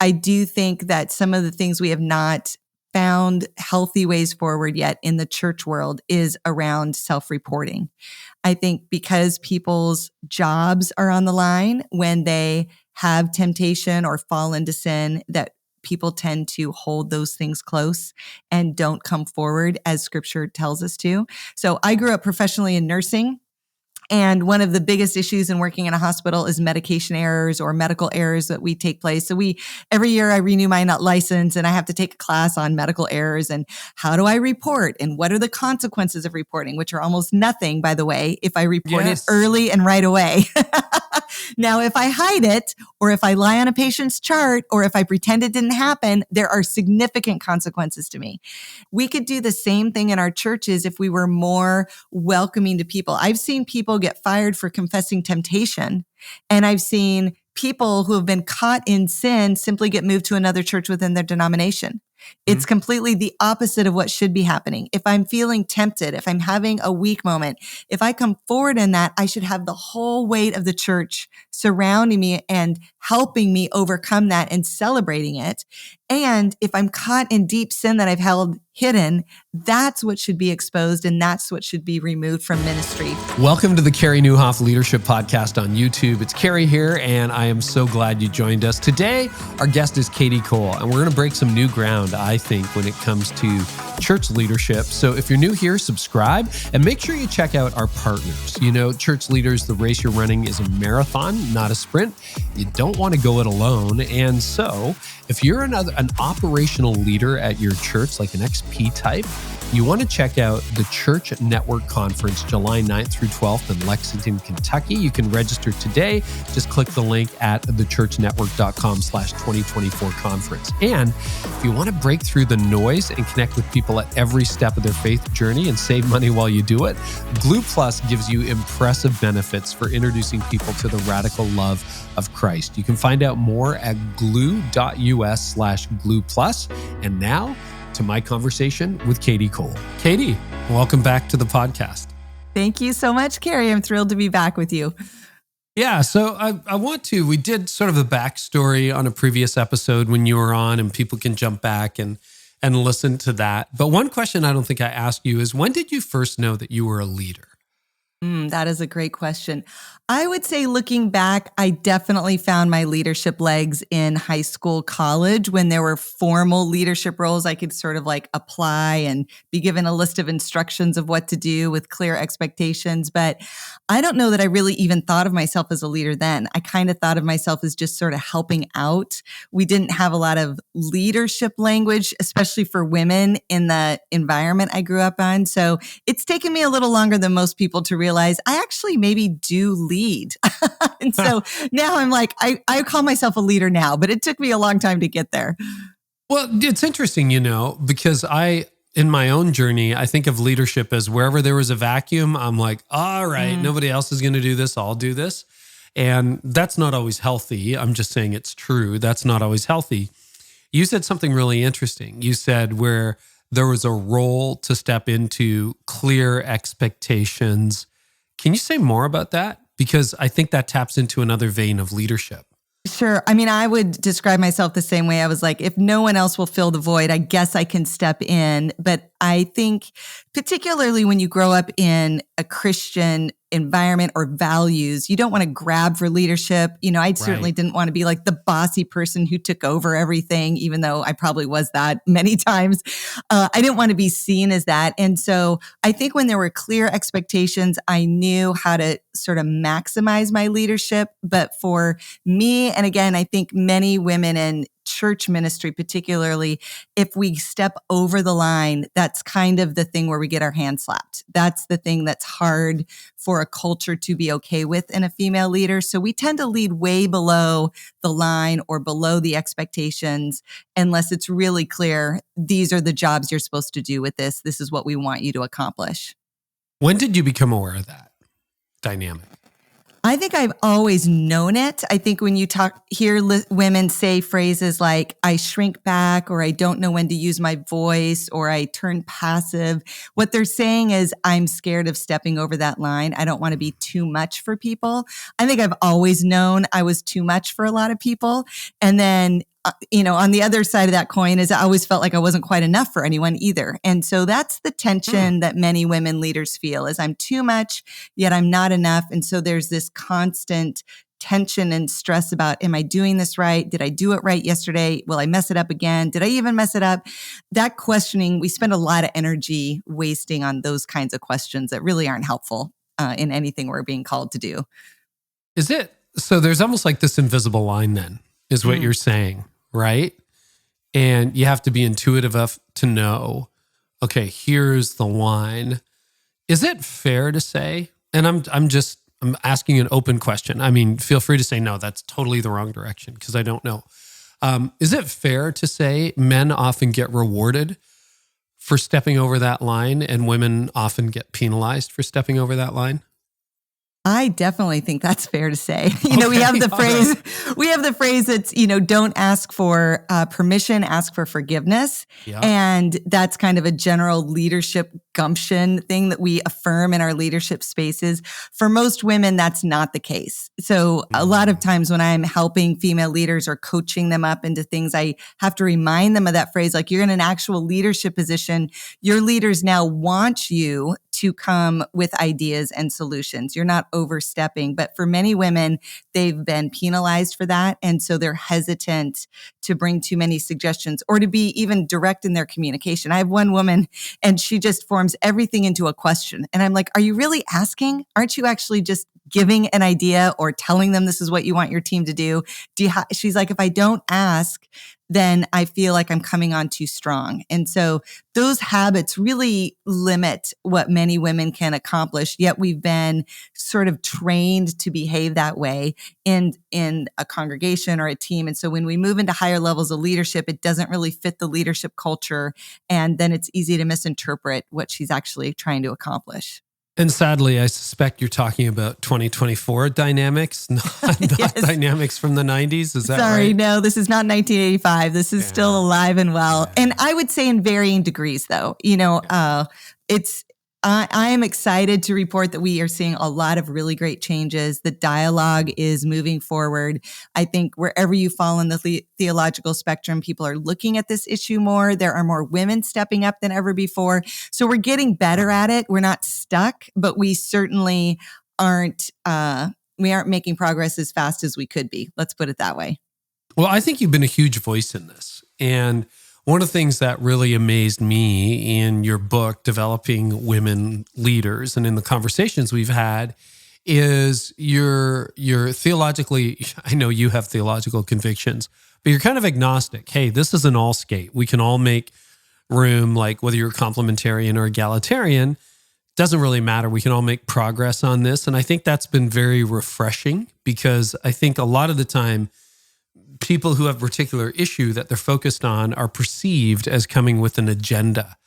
I do think that some of the things we have not found healthy ways forward yet in the church world is around self-reporting. I think because people's jobs are on the line when they have temptation or fall into sin, that people tend to hold those things close and don't come forward as scripture tells us to. So I grew up professionally in nursing. And one of the biggest issues in working in a hospital is medication errors or medical errors that we take place. So every year I renew my license and I have to take a class on medical errors and how do I report and what are the consequences of reporting, which are almost nothing, by the way, if I report it early and right away. Now, if I hide it or if I lie on a patient's chart or if I pretend it didn't happen, there are significant consequences to me. We could do the same thing in our churches if we were more welcoming to people. I've seen people get fired for confessing temptation, and I've seen people who have been caught in sin simply get moved to another church within their denomination. It's completely the opposite of what should be happening. If I'm feeling tempted, if I'm having a weak moment, if I come forward in that, I should have the whole weight of the church surrounding me and helping me overcome that and celebrating it. And if I'm caught in deep sin that I've held hidden, that's what should be exposed and that's what should be removed from ministry. Welcome to the Carey Nieuwhof Leadership Podcast on YouTube. It's Carey here, and I am so glad you joined us. Today, our guest is Kadi Cole, and we're going to break some new ground, I think, when it comes to church leadership. So if you're new here, subscribe and make sure you check out our partners. You know, church leaders, the race you're running is a marathon, not a sprint. You don't want to go it alone. And so if you're an operational leader at your church, like an XP type, you want to check out the Church Network Conference, July 9th through 12th in Lexington, Kentucky. You can register today. Just click the link at thechurchnetwork.com/2024 conference. And if you want to break through the noise and connect with people at every step of their faith journey and save money while you do it, Glue Plus gives you impressive benefits for introducing people to the radical love of Christ. You can find out more at glue.us/Glue Plus. And now, to my conversation with Kadi Cole. Kadi, welcome back to the podcast. Thank you so much, Carey. I'm thrilled to be back with you. Yeah, so we did sort of a backstory on a previous episode when you were on, and people can jump back and listen to that. But one question I don't think I asked you is, when did you first know that you were a leader? That is a great question. I would say looking back, I definitely found my leadership legs in high school, college, when there were formal leadership roles I could sort of like apply and be given a list of instructions of what to do with clear expectations. But I don't know that I really even thought of myself as a leader then. I kind of thought of myself as just sort of helping out. We didn't have a lot of leadership language, especially for women in the environment I grew up on. So it's taken me a little longer than most people to realize I actually maybe do lead. And so now I'm like, I call myself a leader now, but it took me a long time to get there. Well, it's interesting, because in my own journey, I think of leadership as wherever there was a vacuum, I'm like, all right, nobody else is going to do this, I'll do this. And that's not always healthy. I'm just saying it's true. That's not always healthy. You said something really interesting. You said where there was a role to step into, clear expectations. Can you say more about that? Because I think that taps into another vein of leadership. Sure. I mean, I would describe myself the same way. I was like, if no one else will fill the void, I guess I can step in. But I think particularly when you grow up in a Christian environment or values, you don't want to grab for leadership. I certainly didn't want to be like the bossy person who took over everything, even though I probably was that many times. I didn't want to be seen as that. And so I think when there were clear expectations, I knew how to sort of maximize my leadership. But for me, and again, I think many women in church ministry, particularly, if we step over the line, that's kind of the thing where we get our hand slapped. That's the thing that's hard for a culture to be okay with in a female leader. So we tend to lead way below the line or below the expectations, unless it's really clear, these are the jobs you're supposed to do with this. This is what we want you to accomplish. When did you become aware of that dynamic? I think I've always known it. I think when you hear women say phrases like, I shrink back, or I don't know when to use my voice, or I turn passive, what they're saying is, I'm scared of stepping over that line. I don't want to be too much for people. I think I've always known I was too much for a lot of people. And then on the other side of that coin is I always felt like I wasn't quite enough for anyone either. And so that's the tension that many women leaders feel is I'm too much, yet I'm not enough. And so there's this constant tension and stress about, am I doing this right? Did I do it right yesterday? Will I mess it up again? Did I even mess it up? That questioning, we spend a lot of energy wasting on those kinds of questions that really aren't helpful in anything we're being called to do. Is it? So there's almost like this invisible line then, is what you're saying, right? And you have to be intuitive enough to know, okay, here's the line. Is it fair to say, and I'm asking an open question. I mean, feel free to say, no, that's totally the wrong direction because I don't know. Is it fair to say men often get rewarded for stepping over that line and women often get penalized for stepping over that line? I definitely think that's fair to say. We have the phrase that's, don't ask for permission, ask for forgiveness. Yeah. And that's kind of a general leadership gumption thing that we affirm in our leadership spaces. For most women, that's not the case. So a lot of times when I'm helping female leaders or coaching them up into things, I have to remind them of that phrase, like you're in an actual leadership position. Your leaders now want you to come with ideas and solutions. You're not overstepping. But for many women, they've been penalized for that. And so they're hesitant to bring too many suggestions or to be even direct in their communication. I have one woman and she just forms everything into a question. And I'm like, are you really asking? Aren't you actually just giving an idea or telling them this is what you want your team to do? She's like, if I don't ask, then I feel like I'm coming on too strong. And so those habits really limit what many women can accomplish. Yet we've been sort of trained to behave that way in a congregation or a team. And so when we move into higher levels of leadership, it doesn't really fit the leadership culture. And then it's easy to misinterpret what she's actually trying to accomplish. And sadly, I suspect you're talking about 2024 dynamics, not yes. Dynamics from the 90s. Is that right? Sorry, no, this is not 1985. This is still alive and well. Yeah. And I would say in varying degrees, though. I am excited to report that we are seeing a lot of really great changes. The dialogue is moving forward. I think wherever you fall in the theological spectrum, people are looking at this issue more. There are more women stepping up than ever before. So we're getting better at it. We're not stuck, but we certainly aren't making progress as fast as we could be. Let's put it that way. Well, I think you've been a huge voice in this. And one of the things that really amazed me in your book, Developing Women Leaders, and in the conversations we've had, is you're theologically, I know you have theological convictions, but you're kind of agnostic. Hey, this is an all skate. We can all make room, like whether you're complementarian or egalitarian, doesn't really matter. We can all make progress on this. And I think that's been very refreshing because I think a lot of the time, people who have a particular issue that they're focused on are perceived as coming with an agenda.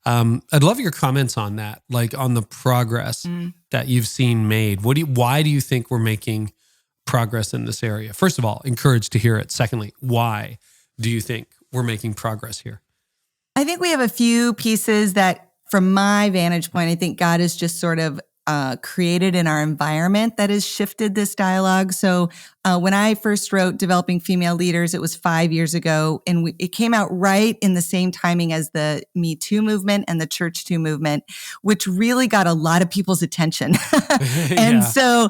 I'd love your comments on that, like on the progress that you've seen made. Why do you think we're making progress in this area? First of all, encouraged to hear it. Secondly, why do you think we're making progress here? I think we have a few pieces that, from my vantage point, I think God has just sort of created in our environment that has shifted this dialogue. So when I first wrote Developing Female Leaders, it was 5 years ago, and it came out right in the same timing as the Me Too movement and the Church Too movement, which really got a lot of people's attention. And so,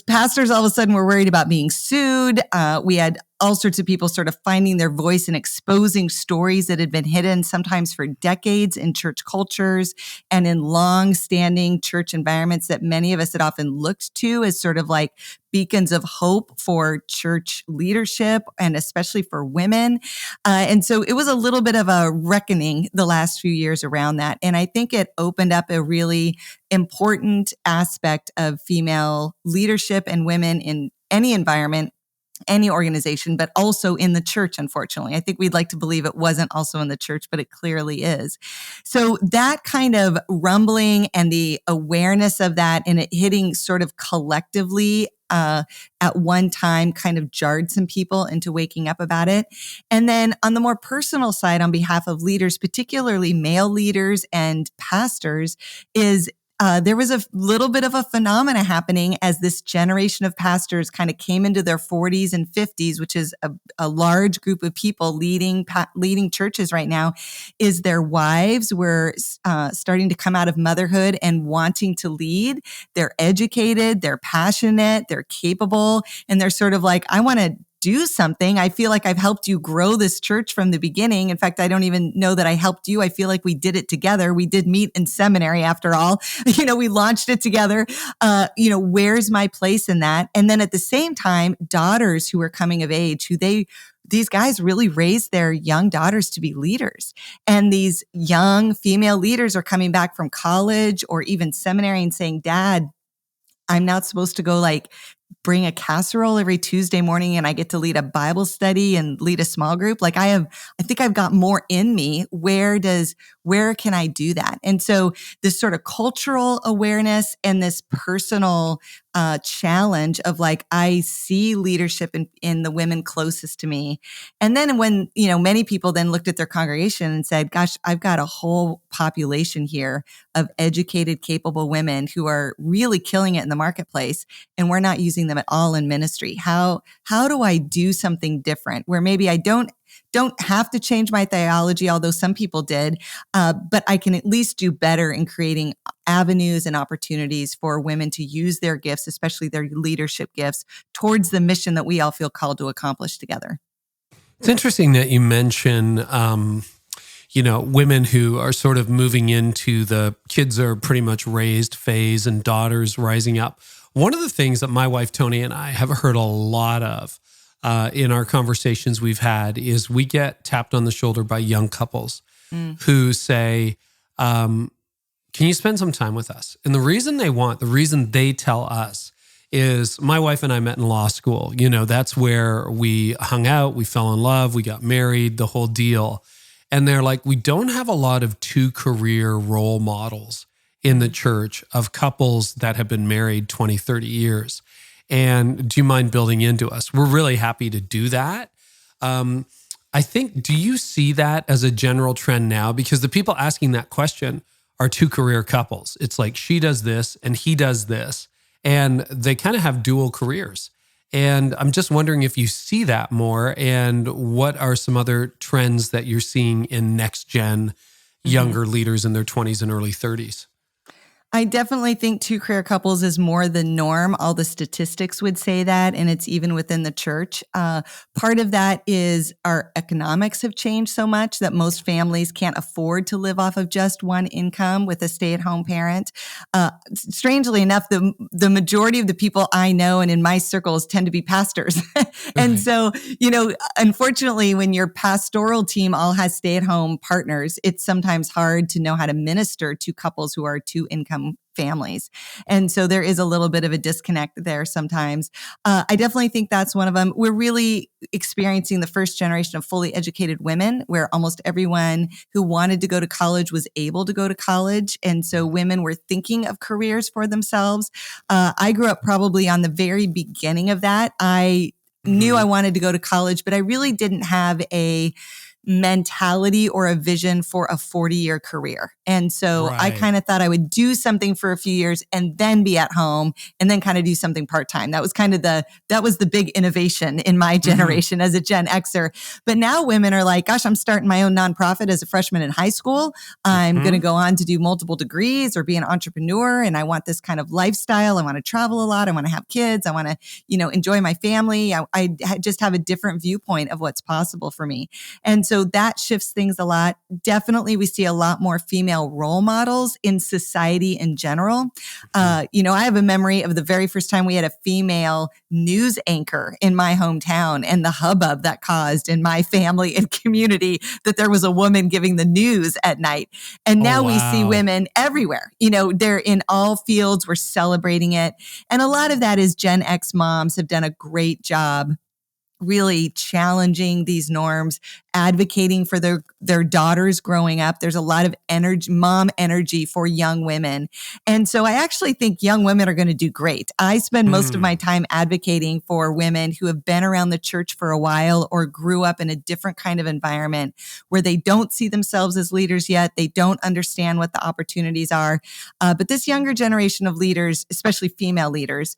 pastors all of a sudden were worried about being sued. We had all sorts of people sort of finding their voice and exposing stories that had been hidden sometimes for decades in church cultures and in long-standing church environments that many of us had often looked to as sort of like beacons of hope for church leadership and especially for women. And so it was a little bit of a reckoning the last few years around that. And I think it opened up a really important aspect of female leadership and women in any environment, any organization, but also in the church, unfortunately. I think we'd like to believe it wasn't also in the church, but it clearly is. So that kind of rumbling and the awareness of that and it hitting sort of collectively at one time kind of jarred some people into waking up about it. And then on the more personal side, on behalf of leaders, particularly male leaders and pastors, is there was a little bit of a phenomena happening as this generation of pastors kind of came into their 40s and 50s, which is a large group of people leading churches right now, is their wives were starting to come out of motherhood and wanting to lead. They're educated, they're passionate, they're capable, and they're sort of like, I want to do something. I feel like I've helped you grow this church from the beginning. In fact, I don't even know that I helped you. I feel like we did it together. We did meet in seminary after all. We launched it together. Where's my place in that? And then at the same time, daughters who are coming of age, these guys really raised their young daughters to be leaders. And these young female leaders are coming back from college or even seminary and saying, Dad, I'm not supposed to go bring a casserole every Tuesday morning and I get to lead a Bible study and lead a small group. I think I've got more in me. Where can I do that? And so this sort of cultural awareness and this personal challenge of I see leadership in the women closest to me. And then when, many people then looked at their congregation and said, gosh, I've got a whole population here of educated, capable women who are really killing it in the marketplace. And we're not using them at all in ministry. How do I do something different where maybe I don't have to change my theology, although some people did, but I can at least do better in creating avenues and opportunities for women to use their gifts, especially their leadership gifts, towards the mission that we all feel called to accomplish together. It's interesting that you mention, women who are sort of moving into the kids are pretty much raised phase and daughters rising up. One of the things that my wife, Tony, and I have heard a lot of in our conversations we've had is we get tapped on the shoulder by young couples who say, can you spend some time with us? And the reason they tell us is my wife and I met in law school. That's where we hung out, we fell in love, we got married, the whole deal. And they're like, we don't have a lot of 2-career role models in the church of couples that have been married 20, 30 years. And do you mind building into us? We're really happy to do that. I think, do you see that as a general trend now? Because the people asking that question are 2-career couples. It's like she does this and he does this, and they kind of have dual careers. And I'm just wondering if you see that more, and what are some other trends that you're seeing in next gen younger leaders in their 20s and early 30s? I definitely think 2-career couples is more the norm. All the statistics would say that, and it's even within the church. Part of that is our economics have changed so much that most families can't afford to live off of just one income with a stay-at-home parent. Strangely enough, the majority of the people I know and in my circles tend to be pastors. And so, unfortunately, when your pastoral team all has stay-at-home partners, it's sometimes hard to know how to minister to couples who are 2-income families. And so there is a little bit of a disconnect there sometimes. I definitely think that's one of them. We're really experiencing the first generation of fully educated women, where almost everyone who wanted to go to college was able to go to college. And so women were thinking of careers for themselves. I grew up probably on the very beginning of that. I knew I wanted to go to college, but I really didn't have a mentality or a vision for a 40-year career. And so I kind of thought I would do something for a few years and then be at home and then kind of do something part-time. That was kind of that was the big innovation in my generation as a Gen Xer. But now women are like, gosh, I'm starting my own nonprofit as a freshman in high school. I'm going to go on to do multiple degrees or be an entrepreneur. And I want this kind of lifestyle. I want to travel a lot. I want to have kids. I want to, enjoy my family. I just have a different viewpoint of what's possible for me. And so that shifts things a lot. Definitely, we see a lot more female role models in society in general. I have a memory of the very first time we had a female news anchor in my hometown and the hubbub that caused in my family and community that there was a woman giving the news at night. And now we see women everywhere. They're in all fields. We're celebrating it. And a lot of that is Gen X moms have done a great job really challenging these norms, advocating for their daughters growing up. There's a lot of energy, mom energy for young women. And so I actually think young women are going to do great. I spend most of my time advocating for women who have been around the church for a while or grew up in a different kind of environment where they don't see themselves as leaders yet. They don't understand what the opportunities are. But this younger generation of leaders, especially female leaders,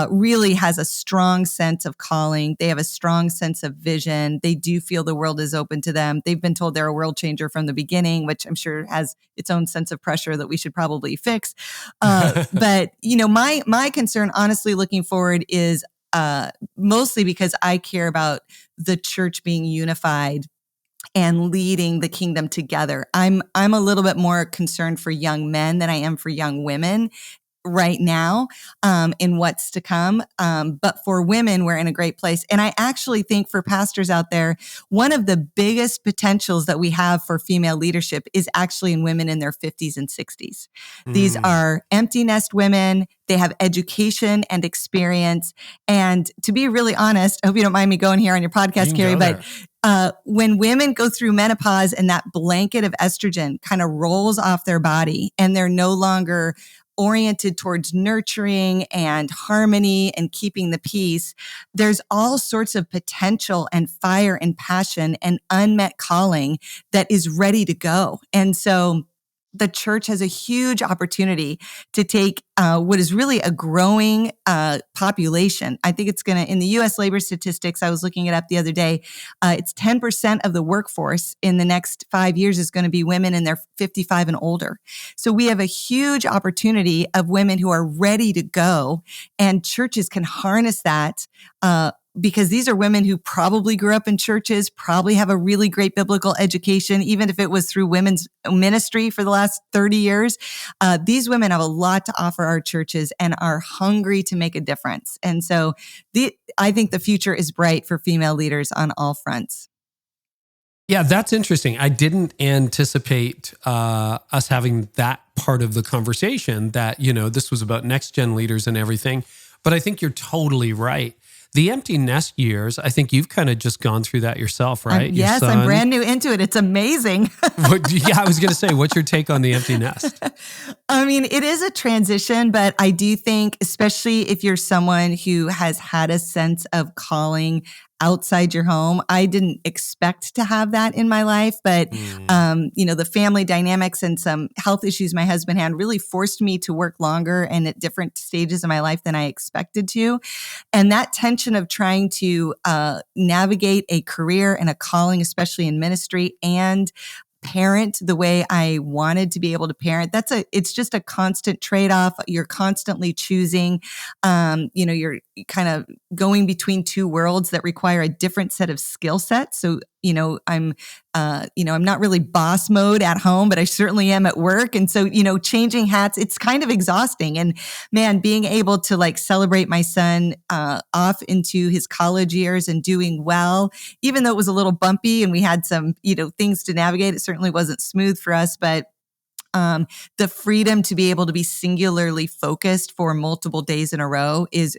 really has a strong sense of calling. They have a strong sense of vision. They do feel the world is open to them. They've been told they're a world changer from the beginning, which I'm sure has its own sense of pressure that we should probably fix. But my concern, honestly, looking forward is mostly because I care about the church being unified and leading the kingdom together. I'm a little bit more concerned for young men than I am for young women right now, in what's to come. But for women, we're in a great place. And I actually think for pastors out there, one of the biggest potentials that we have for female leadership is actually in women in their 50s and 60s. These are empty nest women. They have education and experience. And to be really honest, I hope you don't mind me going here on your podcast, Carey, but when women go through menopause and that blanket of estrogen kind of rolls off their body and they're no longer oriented towards nurturing and harmony and keeping the peace, there's all sorts of potential and fire and passion and unmet calling that is ready to go. And so the church has a huge opportunity to take what is really a growing population. I think it's going to, in the U.S. labor statistics, I was looking it up the other day, it's 10% of the workforce in the next 5 years is going to be women in their 55 and older. So we have a huge opportunity of women who are ready to go, and churches can harness that because these are women who probably grew up in churches, probably have a really great biblical education, even if it was through women's ministry for the last 30 years. These women have a lot to offer our churches and are hungry to make a difference. And so I think the future is bright for female leaders on all fronts. Yeah, that's interesting. I didn't anticipate us having that part of the conversation that, this was about next gen leaders and everything. But I think you're totally right. The empty nest years, I think you've kind of just gone through that yourself, right? Yes, I'm brand new into it. It's amazing. I was going to say, what's your take on the empty nest? I mean, it is a transition, but I do think, especially if you're someone who has had a sense of calling outside your home, I didn't expect to have that in my life, but the family dynamics and some health issues my husband had really forced me to work longer and at different stages of my life than I expected to. And that tension of trying to navigate a career and a calling, especially in ministry, and parent the way I wanted to be able to parent. It's just a constant trade-off. You're constantly choosing, you're kind of going between two worlds that require a different set of skill sets. So, I'm not really boss mode at home, but I certainly am at work. And so, changing hats, it's kind of exhausting. And man, being able to celebrate my son off into his college years and doing well, even though it was a little bumpy and we had some, things to navigate, it certainly wasn't smooth for us, but the freedom to be able to be singularly focused for multiple days in a row is,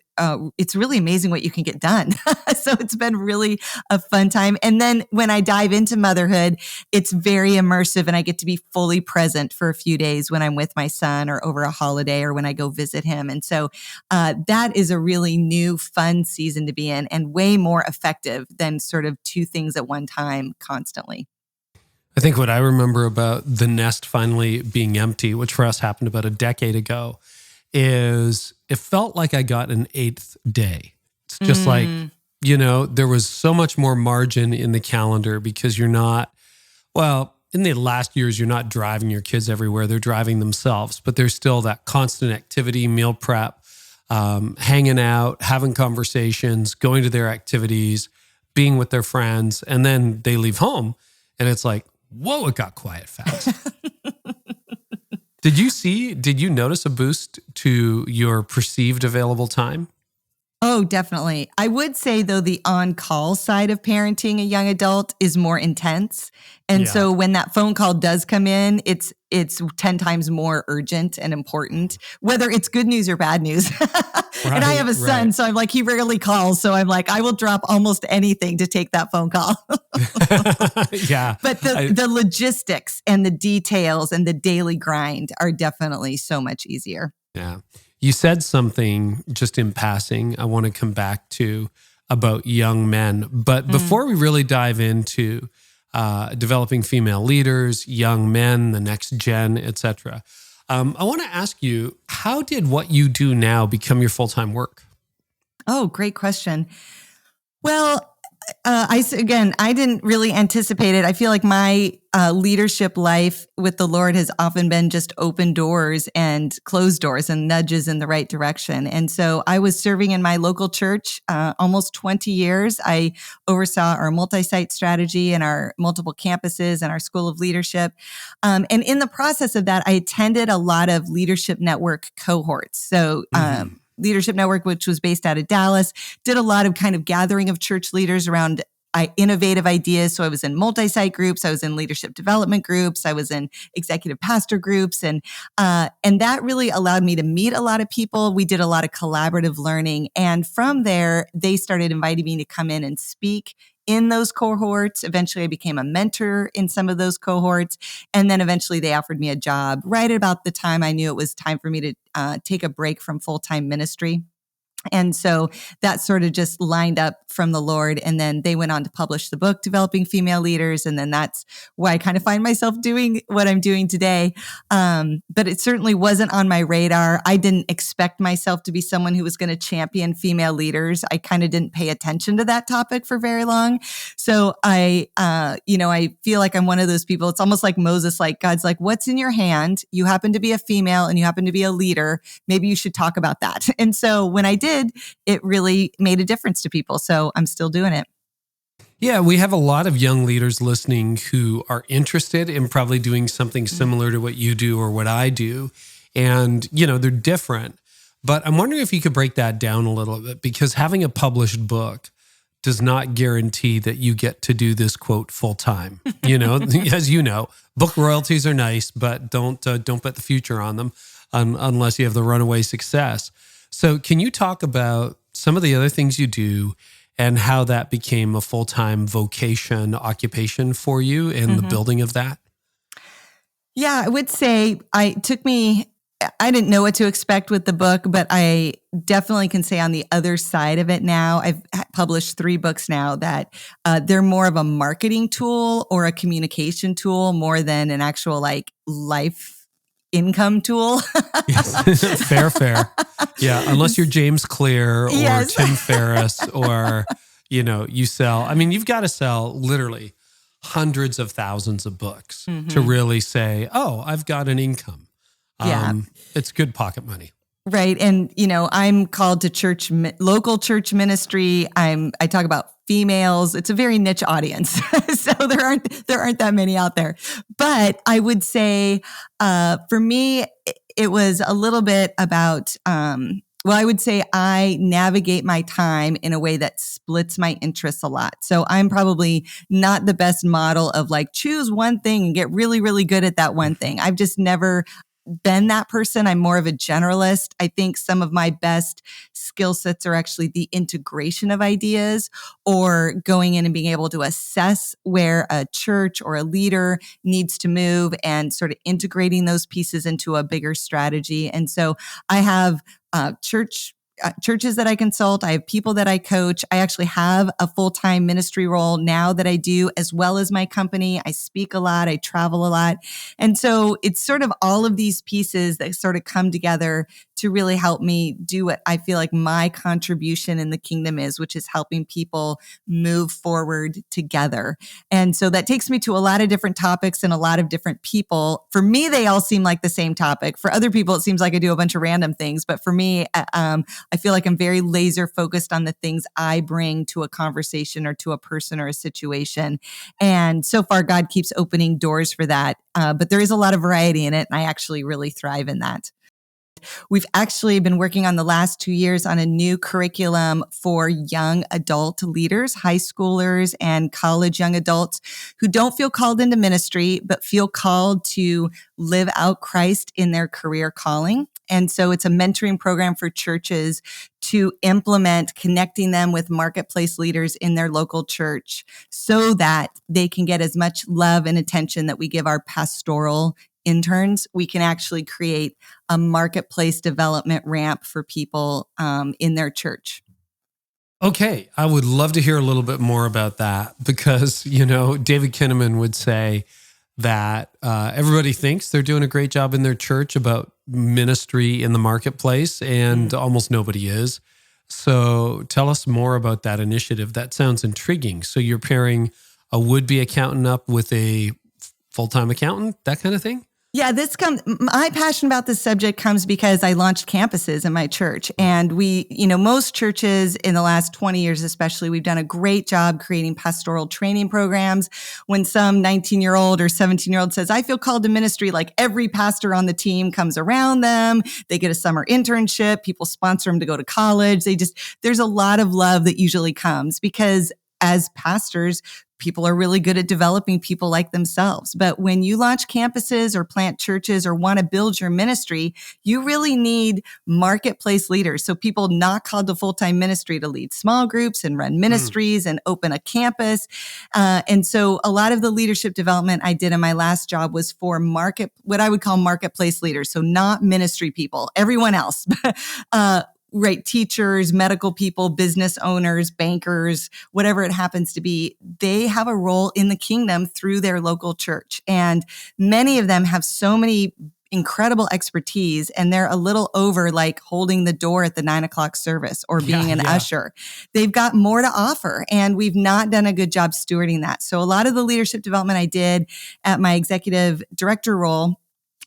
it's really amazing what you can get done. So it's been really a fun time. And then when I dive into motherhood, it's very immersive and I get to be fully present for a few days when I'm with my son or over a holiday or when I go visit him. And so that is a really new, fun season to be in and way more effective than sort of two things at one time constantly. I think what I remember about the nest finally being empty, which for us happened about a decade ago, is it felt like I got an eighth day. It's just like, there was so much more margin in the calendar because you're not, in the last years, you're not driving your kids everywhere. They're driving themselves, but there's still that constant activity, meal prep, hanging out, having conversations, going to their activities, being with their friends, and then they leave home and it's like, whoa, it got quiet fast. Did you notice a boost to your perceived available time? Oh, definitely. I would say, though, the on-call side of parenting a young adult is more intense. And Yeah. so when that phone call does come in, it's 10 times more urgent and important, whether it's good news or bad news. And I have a son, so I'm like, he rarely calls. So I'm like, I will drop almost anything to take that phone call. Yeah. But the logistics and the details and the daily grind are definitely so much easier. Yeah. You said something just in passing I want to come back to about young men. But before we really dive into developing female leaders, young men, the next gen, etc., I want to ask you, how did what you do now become your full-time work? Oh, great question. Well, I didn't really anticipate it. I feel like my leadership life with the Lord has often been just open doors and closed doors and nudges in the right direction. And so I was serving in my local church almost 20 years. I oversaw our multi-site strategy and our multiple campuses and our school of leadership. And in the process of that, I attended a lot of leadership network cohorts. So, Leadership Network, which was based out of Dallas, did a lot of kind of gathering of church leaders around innovative ideas. So I was in multi-site groups, I was in leadership development groups, I was in executive pastor groups, and that really allowed me to meet a lot of people. We did a lot of collaborative learning, and from there, they started inviting me to come in and speak in those cohorts. Eventually, I became a mentor in some of those cohorts. And then eventually they offered me a job right about the time I knew it was time for me to take a break from full-time ministry. And so that sort of just lined up from the Lord. And then they went on to publish the book, Developing Female Leaders. And then that's why I kind of find myself doing what I'm doing today. But it certainly wasn't on my radar. I didn't expect myself to be someone who was going to champion female leaders. I kind of didn't pay attention to that topic for very long. So I feel like I'm one of those people. It's almost like Moses, like God's like, what's in your hand? You happen to be a female and you happen to be a leader. Maybe you should talk about that. And so when I did, it really made a difference to people. So I'm still doing it. Yeah, we have a lot of young leaders listening who are interested in probably doing something similar to what you do or what I do. And, they're different. But I'm wondering if you could break that down a little bit, because having a published book does not guarantee that you get to do this, quote, full time. As you know, book royalties are nice, but don't bet the future on them unless you have the runaway success. So can you talk about some of the other things you do and how that became a full-time vocation, occupation for you in the building of that? Yeah, I would say I didn't know what to expect with the book, but I definitely can say on the other side of it now, I've published 3 books now that they're more of a marketing tool or a communication tool more than an actual life income tool. Yes. Fair. Yeah. Unless you're James Clear or Tim Ferriss or, you sell, you've got to sell literally hundreds of thousands of books to really say, oh, I've got an income. It's good pocket money. Right. And, I'm called to local church ministry. I talk about females. It's a very niche audience. So there aren't that many out there. But I would say, for me, it was a little bit about, I would say I navigate my time in a way that splits my interests a lot. So I'm probably not the best model of choose one thing and get really, really good at that one thing. I've just never been that person. I'm more of a generalist. I think some of my best skill sets are actually the integration of ideas or going in and being able to assess where a church or a leader needs to move and sort of integrating those pieces into a bigger strategy. And so I have churches that I consult. I have people that I coach. I actually have a full-time ministry role now that I do, as well as my company. I speak a lot. I travel a lot. And so it's sort of all of these pieces that sort of come together to really help me do what I feel like my contribution in the kingdom is, which is helping people move forward together. And so that takes me to a lot of different topics and a lot of different people. For me, they all seem like the same topic. For other people, it seems like I do a bunch of random things. But for me, I feel like I'm very laser focused on the things I bring to a conversation or to a person or a situation. And so far, God keeps opening doors for that. But there is a lot of variety in it. And I actually really thrive in that. We've actually been working on the last 2 years on a new curriculum for young adult leaders, high schoolers and college young adults who don't feel called into ministry, but feel called to live out Christ in their career calling. And so it's a mentoring program for churches to implement connecting them with marketplace leaders in their local church so that they can get as much love and attention that we give our pastoral interns. We can actually create a marketplace development ramp for people in their church. Okay, I would love to hear a little bit more about that because, David Kinnaman would say that everybody thinks they're doing a great job in their church about ministry in the marketplace, and almost nobody is. So tell us more about that initiative. That sounds intriguing. So you're pairing a would-be accountant up with a full-time accountant, that kind of thing? Yeah, my passion about this subject comes because I launched campuses in my church. And we, most churches in the last 20 years, especially, we've done a great job creating pastoral training programs. When some 19-year-old or 17-year-old says, I feel called to ministry, like every pastor on the team comes around them. They get a summer internship. People sponsor them to go to college. There's a lot of love that usually comes because as pastors, people are really good at developing people like themselves. But when you launch campuses or plant churches or want to build your ministry, you really need marketplace leaders. So people not called to full-time ministry to lead small groups and run ministries and open a campus. And so a lot of the leadership development I did in my last job was for what I would call marketplace leaders. So not ministry people, everyone else. Right, teachers, medical people, business owners, bankers, whatever it happens to be, they have a role in the kingdom through their local church. And many of them have so many incredible expertise, and they're a little over like holding the door at the 9:00 service or being an usher. They've got more to offer, and we've not done a good job stewarding that. So a lot of the leadership development I did at my executive director role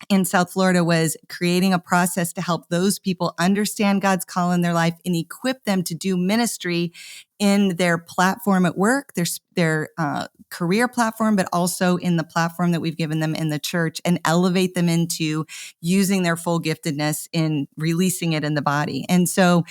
in South Florida was creating a process to help those people understand God's call in their life and equip them to do ministry in their platform at work, their career platform, but also in the platform that we've given them in the church, and elevate them into using their full giftedness in releasing it in the body. And so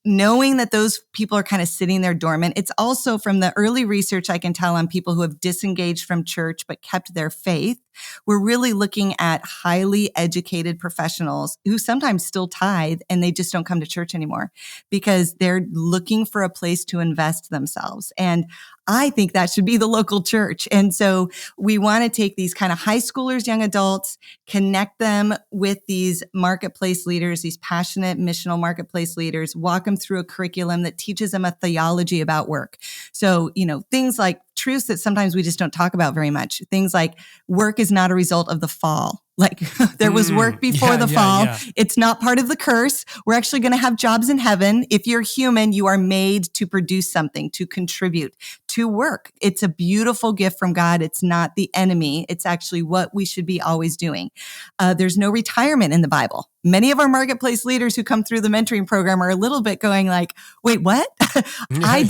knowing that those people are kind of sitting there dormant, it's also from the early research I can tell on people who have disengaged from church but kept their faith. We're really looking at highly educated professionals who sometimes still tithe and they just don't come to church anymore because they're looking for a place to invest themselves. And I think that should be the local church. And so we want to take these kind of high schoolers, young adults, connect them with these marketplace leaders, these passionate missional marketplace leaders, walk them through a curriculum that teaches them a theology about work. So, things like truths that sometimes we just don't talk about very much. Things like work is not a result of the fall. Like there was work before the fall. Yeah. It's not part of the curse. We're actually going to have jobs in heaven. If you're human, you are made to produce something, to contribute, to work. It's a beautiful gift from God. It's not the enemy. It's actually what we should be always doing. There's no retirement in the Bible. Many of our marketplace leaders who come through the mentoring program are a little bit going like, wait, what? I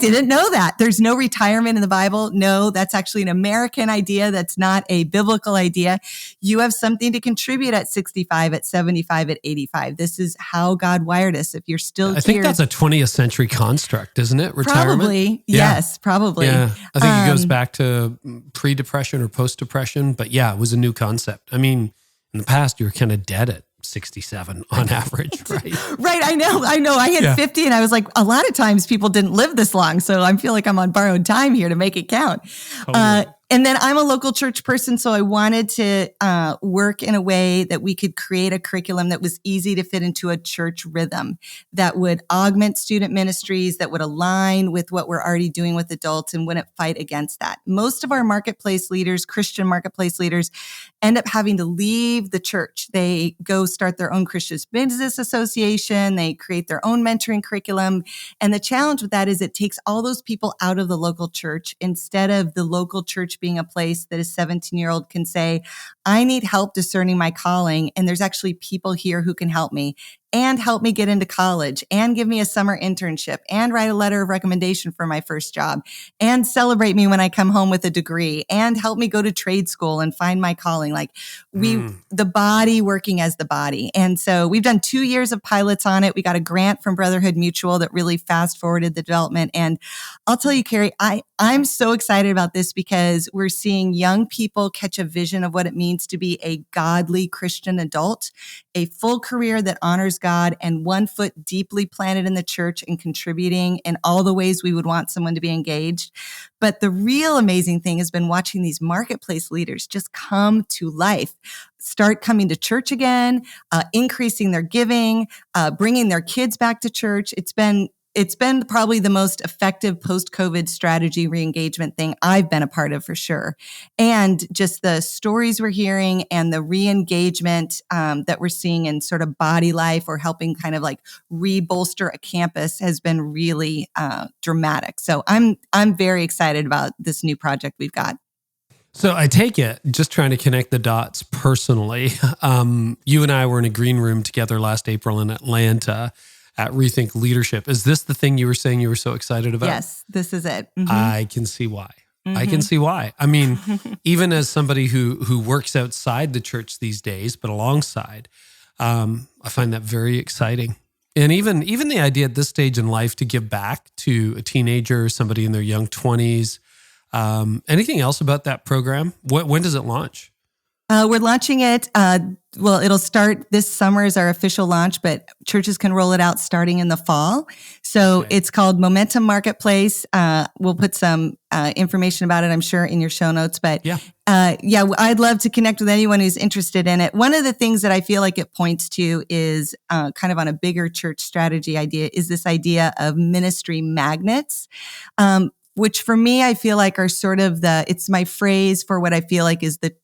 didn't know that. There's no retirement in the Bible. No, that's actually an American idea. That's not a biblical idea. You have something to contribute at 65, at 75, at 85. This is how God wired us. If you're still I think that's a 20th century construct, isn't it? Retirement? Probably. Yeah. Yes, probably. Yeah. I think it goes back to pre-depression or post-depression, but yeah, it was a new concept. I mean, in the past, you were kind of dead at 67 on average, right? Right. I know. I hit 50 and I was like, a lot of times people didn't live this long. So I feel like I'm on borrowed time here to make it count. Totally. And then I'm a local church person, so I wanted to work in a way that we could create a curriculum that was easy to fit into a church rhythm, that would augment student ministries, that would align with what we're already doing with adults and wouldn't fight against that. Most of our marketplace leaders, Christian marketplace leaders, end up having to leave the church. They go start their own Christian business association. They create their own mentoring curriculum. And the challenge with that is it takes all those people out of the local church instead of the local church being a place that a 17-year-old can say, I need help discerning my calling, and there's actually people here who can help me. and help me get into college and give me a summer internship and write a letter of recommendation for my first job and celebrate me when I come home with a degree and help me go to trade school and find my calling. Like the body working as the body. And so we've done 2 years of pilots on it. We got a grant from Brotherhood Mutual that really fast forwarded the development. And I'll tell you, Carey, I'm so excited about this because we're seeing young people catch a vision of what it means to be a godly Christian adult, a full career that honors God and one foot deeply planted in the church and contributing in all the ways we would want someone to be engaged. But the real amazing thing has been watching these marketplace leaders just come to life, start coming to church again, increasing their giving, bringing their kids back to church. It's been probably the most effective post-COVID strategy re-engagement thing I've been a part of for sure. And just the stories we're hearing and the re-engagement that we're seeing in sort of body life or helping kind of like re-bolster a campus has been really dramatic. So I'm very excited about this new project we've got. So I take it, just trying to connect the dots personally, you and I were in a green room together last April in Atlanta at Rethink Leadership. Is this the thing you were saying you were so excited about? Yes, this is it. Mm-hmm. I can see why. I can see why. I mean, even as somebody who works outside the church these days, but alongside, I find that very exciting. And even the idea at this stage in life to give back to a teenager, somebody in their young 20s. Anything else about that program? When does it launch? We're launching it. It'll start this summer as our official launch, but churches can roll it out starting in the fall. So It's called Momentum Marketplace. We'll put some information about it, I'm sure, in your show notes. But I'd love to connect with anyone who's interested in it. One of the things that I feel like it points to is kind of on a bigger church strategy idea is this idea of ministry magnets. Which for me, I feel like are sort of it's my phrase for what I feel like is the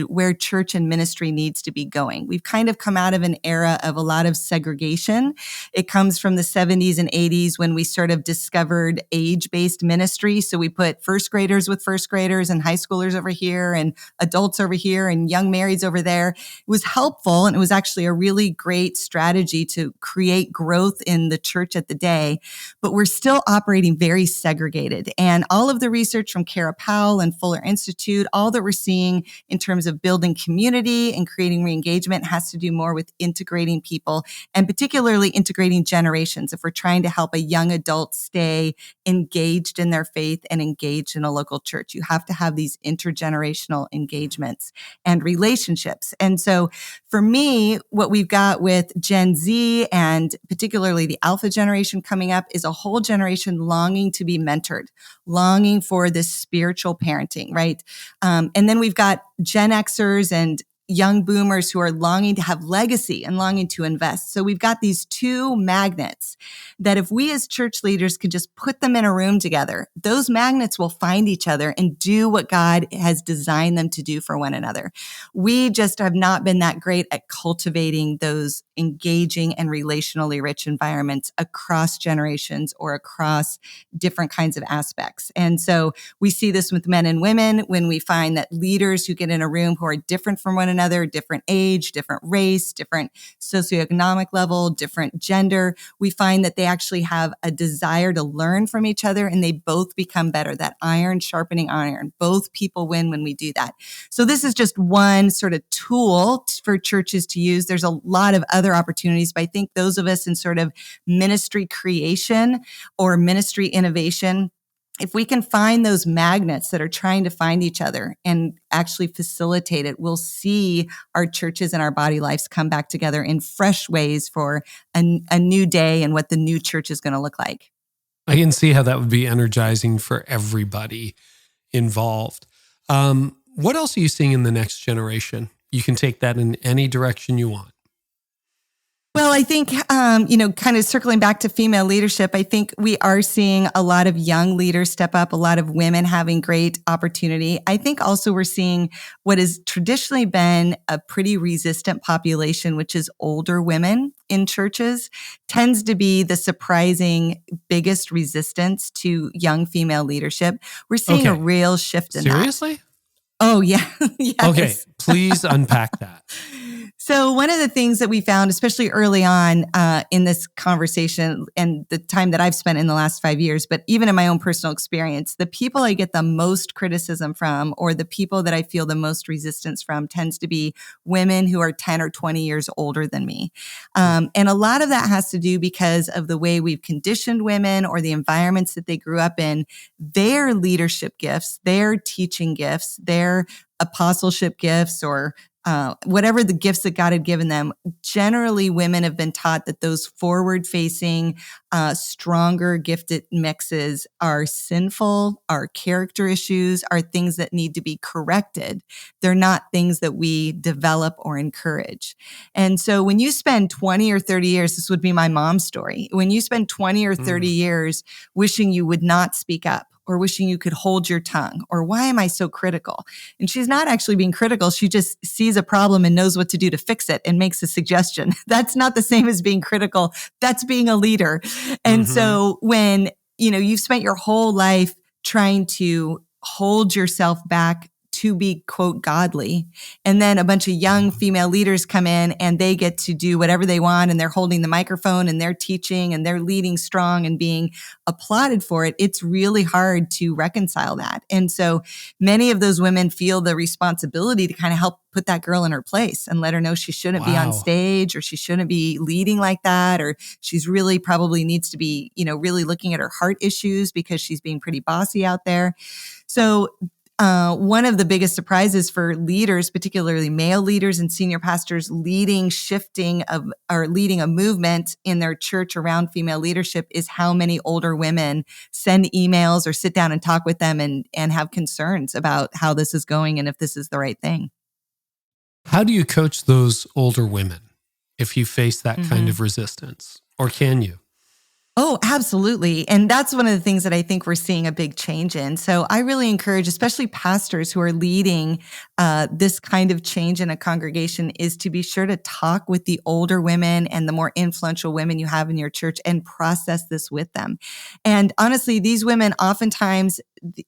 where church and ministry needs to be going. We've kind of come out of an era of a lot of segregation. It comes from the 70s and 80s when we sort of discovered age-based ministry. So we put first graders with first graders and high schoolers over here and adults over here and young marrieds over there. It was helpful, and it was actually a really great strategy to create growth in the church at the day. But we're still operating very segregated. And all of the research from Kara Powell and Fuller Institute, all that we're seeing in terms of building community and creating re-engagement has to do more with integrating people and particularly integrating generations. If we're trying to help a young adult stay engaged in their faith and engaged in a local church, you have to have these intergenerational engagements and relationships. And so for me, what we've got with Gen Z and particularly the Alpha generation coming up is a whole generation longing to be mentored, longing for this spiritual parenting, right? And then we've got Gen Xers and young boomers who are longing to have legacy and longing to invest. So we've got these two magnets that if we as church leaders could just put them in a room together, those magnets will find each other and do what God has designed them to do for one another. We just have not been that great at cultivating those engaging and relationally rich environments across generations or across different kinds of aspects. And so we see this with men and women when we find that leaders who get in a room who are different from one another, different age, different race, different socioeconomic level, different gender, we find that they actually have a desire to learn from each other and they both become better. That iron sharpening iron. Both people win when we do that. So this is just one sort of tool for churches to use. There's a lot of other opportunities, but I think those of us in sort of ministry creation or ministry innovation, if we can find those magnets that are trying to find each other and actually facilitate it, we'll see our churches and our body lives come back together in fresh ways for a new day and what the new church is going to look like. I can see how that would be energizing for everybody involved. What else are you seeing in the next generation? You can take that in any direction you want. Well, I think, kind of circling back to female leadership, I think we are seeing a lot of young leaders step up, a lot of women having great opportunity. I think also we're seeing what has traditionally been a pretty resistant population, which is older women in churches, tends to be the surprising biggest resistance to young female leadership. We're seeing a real shift in that. Seriously? Oh, yeah. Yes. Okay, please unpack that. So one of the things that we found, especially early on in this conversation and the time that I've spent in the last 5 years, but even in my own personal experience, the people I get the most criticism from, or the people that I feel the most resistance from, tends to be women who are 10 or 20 years older than me. And a lot of that has to do because of the way we've conditioned women or the environments that they grew up in. Their leadership gifts, their teaching gifts, their apostleship gifts, or whatever the gifts that God had given them, generally women have been taught that those forward-facing, stronger gifted mixes are sinful, are character issues, are things that need to be corrected. They're not things that we develop or encourage. And so when you spend 20 or 30 years, this would be my mom's story, when you spend 20 or 30 years wishing you would not speak up, or wishing you could hold your tongue, or why am I so critical? And she's not actually being critical. She just sees a problem and knows what to do to fix it and makes a suggestion. That's not the same as being critical. That's being a leader. And so when, you've spent your whole life trying to hold yourself back to be, quote, godly. And then a bunch of young female leaders come in and they get to do whatever they want, and they're holding the microphone and they're teaching and they're leading strong and being applauded for it. It's really hard to reconcile that. And so many of those women feel the responsibility to kind of help put that girl in her place and let her know she shouldn't be on stage, or she shouldn't be leading like that, or she's really probably needs to be, really looking at her heart issues because she's being pretty bossy out there. So one of the biggest surprises for leaders, particularly male leaders and senior pastors, leading a movement in their church around female leadership, is how many older women send emails or sit down and talk with them and have concerns about how this is going and if this is the right thing. How do you coach those older women if you face that kind of resistance, or can you? Oh, absolutely. And that's one of the things that I think we're seeing a big change in. So I really encourage, especially pastors who are leading this kind of change in a congregation, is to be sure to talk with the older women and the more influential women you have in your church and process this with them. And honestly, these women oftentimes,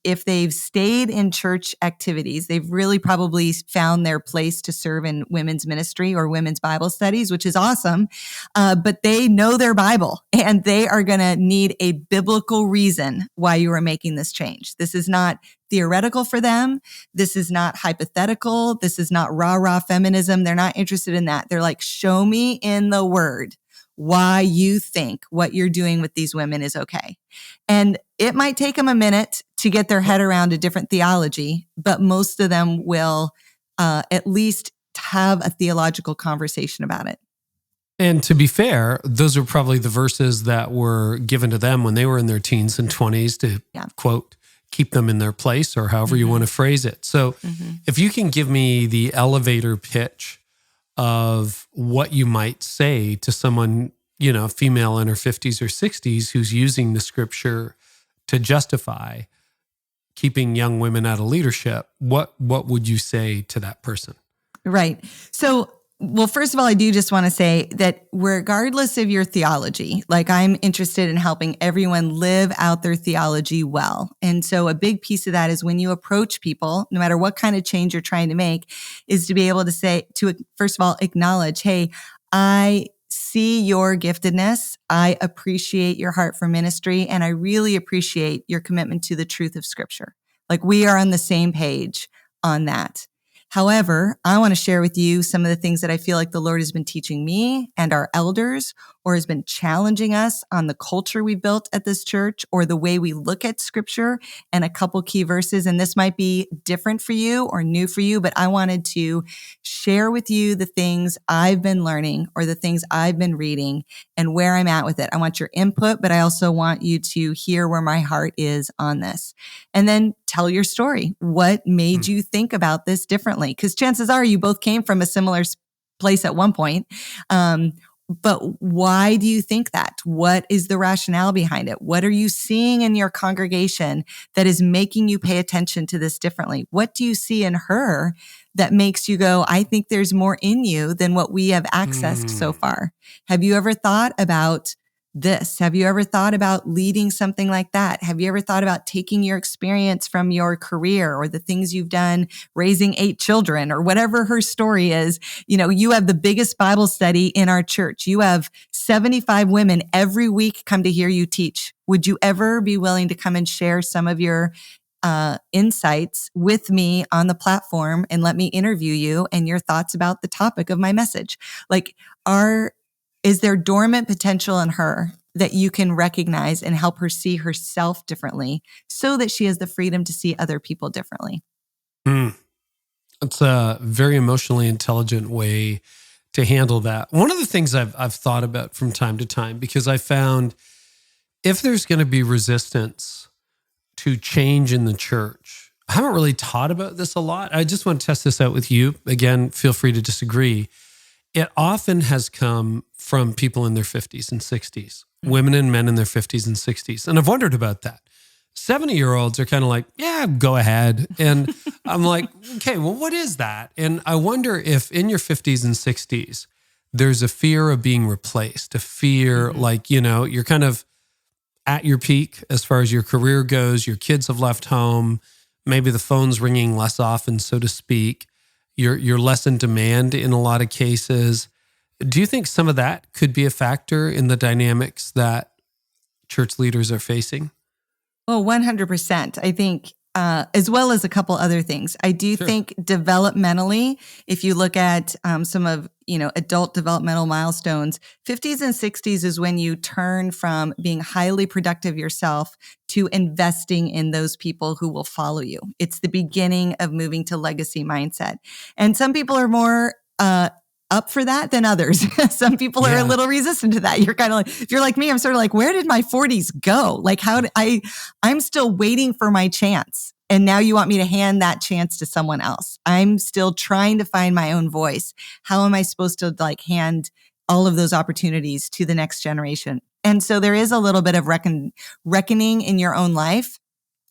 if they've stayed in church activities, they've really probably found their place to serve in women's ministry or women's Bible studies, which is awesome. But they know their Bible, and they are going to need a biblical reason why you are making this change. This is not theoretical for them. This is not hypothetical. This is not rah-rah feminism. They're not interested in that. They're like, show me in the Word why you think what you're doing with these women is okay. And it might take them a minute to get their head around a different theology, but most of them will at least have a theological conversation about it. And to be fair, those are probably the verses that were given to them when they were in their teens and 20s to, quote, keep them in their place, or however you want to phrase it. So if you can give me the elevator pitch of what you might say to someone, female in her 50s or 60s, who's using the scripture to justify keeping young women out of leadership, what would you say to that person? Right. So, well, first of all, I do just want to say that regardless of your theology, like, I'm interested in helping everyone live out their theology well. And so a big piece of that is when you approach people, no matter what kind of change you're trying to make, is to be able to say, first of all, acknowledge, hey, I see your giftedness. I appreciate your heart for ministry, and I really appreciate your commitment to the truth of Scripture. Like, we are on the same page on that. However, I want to share with you some of the things that I feel like the Lord has been teaching me and our elders, or has been challenging us on the culture we built at this church, or the way we look at Scripture, and a couple key verses. And this might be different for you or new for you, but I wanted to share with you the things I've been learning, or the things I've been reading, and where I'm at with it. I want your input, but I also want you to hear where my heart is on this. And then tell your story. What made you think about this differently? Because chances are you both came from a similar place at one point. But why do you think that? What is the rationale behind it? What are you seeing in your congregation that is making you pay attention to this differently? What do you see in her that makes you go, I think there's more in you than what we have accessed so far? Have you ever thought about this? Have you ever thought about leading something like that? Have you ever thought about taking your experience from your career or the things you've done raising 8 children or whatever her story is? You have the biggest Bible study in our church. You have 75 women every week come to hear you teach. Would you ever be willing to come and share some of your insights with me on the platform and let me interview you and your thoughts about the topic of my message? Is there dormant potential in her that you can recognize and help her see herself differently so that she has the freedom to see other people differently? It's a very emotionally intelligent way to handle that. One of the things I've thought about from time to time, because I found if there's going to be resistance to change in the church, I haven't really taught about this a lot. I just want to test this out with you. Again, feel free to disagree. It often has come from people in their 50s and 60s, women and men in their 50s and 60s. And I've wondered about that. 70-year-olds are kind of like, yeah, go ahead. And I'm like, okay, well, what is that? And I wonder if in your 50s and 60s, there's a fear of being replaced, a fear like, you're kind of at your peak as far as your career goes. Your kids have left home. Maybe the phone's ringing less often, so to speak. You're less in demand in a lot of cases. Do you think some of that could be a factor in the dynamics that church leaders are facing? Well, 100%. I think, as well as a couple other things. I do think developmentally, if you look at some of, adult developmental milestones, 50s and 60s is when you turn from being highly productive yourself to investing in those people who will follow you. It's the beginning of moving to legacy mindset. And some people are more up for that than others. Some people are a little resistant to that. You're kind of like, if you're like me, I'm sort of like, where did my 40s go? Like, I'm still waiting for my chance. And now you want me to hand that chance to someone else. I'm still trying to find my own voice. How am I supposed to hand all of those opportunities to the next generation? And so there is a little bit of reckoning in your own life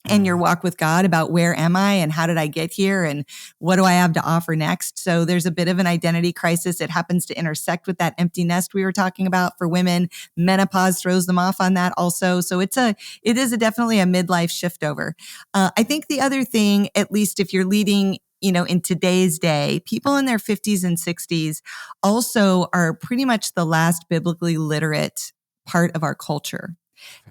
and your walk with God about where am I and how did I get here and what do I have to offer next? So there's a bit of an identity crisis. It happens to intersect with that empty nest we were talking about for women. Menopause throws them off on that also. So it is definitely a midlife shift over. I think the other thing, at least if you're leading, in today's day, people in their 50s and 60s also are pretty much the last biblically literate part of our culture.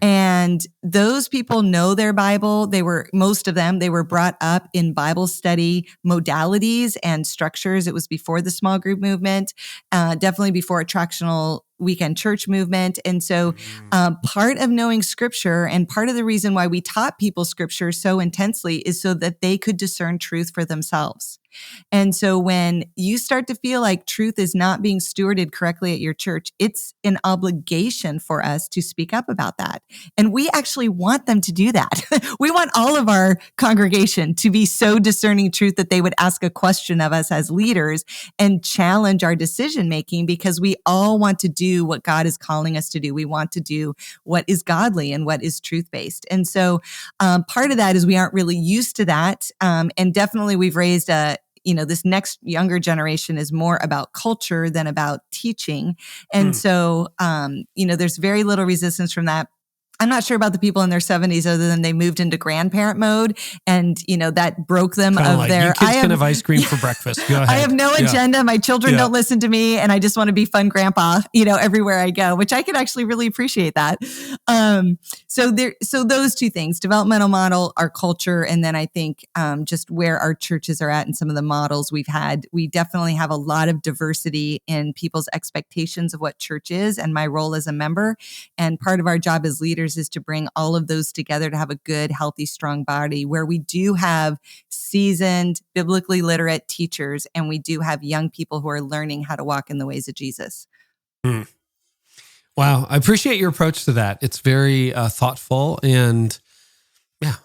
And those people know their Bible. Most of them were brought up in Bible study modalities and structures. It was before the small group movement, definitely before attractional weekend church movement. And so part of knowing scripture and part of the reason why we taught people scripture so intensely is so that they could discern truth for themselves. And so when you start to feel like truth is not being stewarded correctly at your church, it's an obligation for us to speak up about that. And we actually want them to do that. We want all of our congregation to be so discerning truth that they would ask a question of us as leaders and challenge our decision making, because we all want to do what God is calling us to do. We want to do what is godly and what is truth-based. And so part of that is we aren't really used to that. And definitely we've raised this next younger generation is more about culture than about teaching. And so, there's very little resistance from that. I'm not sure about the people in their 70s other than they moved into grandparent mode and, that broke them Kinda of like, their... you kids can have ice cream for breakfast. Go ahead. I have no agenda. My children don't listen to me and I just want to be fun grandpa, everywhere I go, which I could actually really appreciate that. So those two things, developmental model, our culture, and then I think just where our churches are at and some of the models we've had, we definitely have a lot of diversity in people's expectations of what church is and my role as a member. And part of our job as leaders is to bring all of those together to have a good, healthy, strong body where we do have seasoned, biblically literate teachers and we do have young people who are learning how to walk in the ways of Jesus. Wow. I appreciate your approach to that. It's very thoughtful and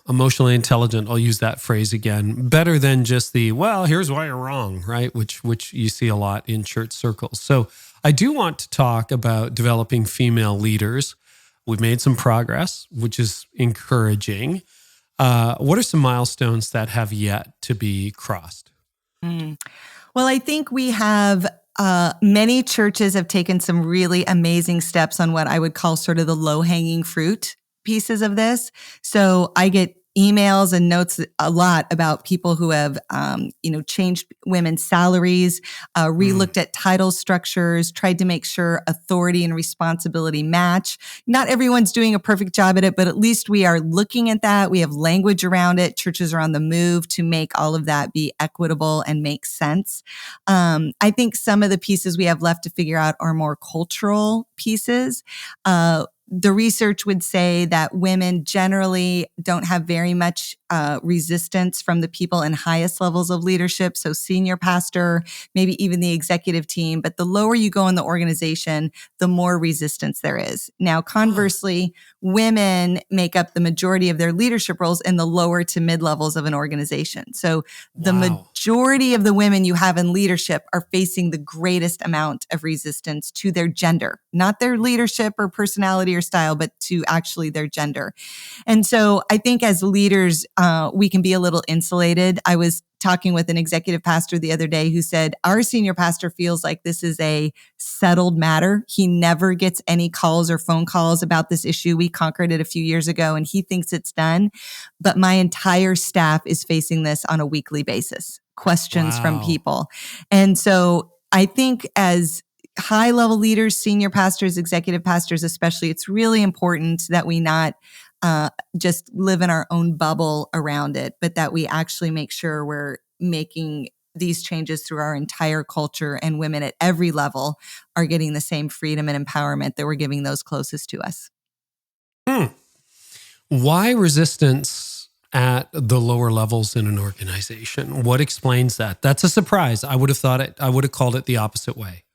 emotionally intelligent. I'll use that phrase again. Better than just here's why you're wrong, right? Which you see a lot in church circles. So I do want to talk about developing female leaders. We've made some progress, which is encouraging. What are some milestones that have yet to be crossed? Well, I think we have Many churches have taken some really amazing steps on what I would call sort of the low-hanging fruit pieces of this. So I get emails and notes a lot about people who have, changed women's salaries, relooked at title structures, tried to make sure authority and responsibility match. Not everyone's doing a perfect job at it, but at least we are looking at that. We have language around it. Churches are on the move to make all of that be equitable and make sense. I think some of the pieces we have left to figure out are more cultural pieces. The research would say that women generally don't have very much resistance from the people in highest levels of leadership. So senior pastor, maybe even the executive team. But the lower you go in the organization, the more resistance there is. Now, conversely, women make up the majority of their leadership roles in the lower to mid levels of an organization. So the majority of the women you have in leadership are facing the greatest amount of resistance to their gender, not their leadership or personality or style, but to actually their gender. And so I think as leaders, we can be a little insulated. I was talking with an executive pastor the other day who said, our senior pastor feels like this is a settled matter. He never gets any calls or phone calls about this issue. We conquered it a few years ago and he thinks it's done. But my entire staff is facing this on a weekly basis, questions from people. And so I think as high level leaders, senior pastors, executive pastors, especially, it's really important that we not just live in our own bubble around it, but that we actually make sure we're making these changes through our entire culture and women at every level are getting the same freedom and empowerment that we're giving those closest to us. Why resistance at the lower levels in an organization? What explains that? That's a surprise. I would have called it the opposite way.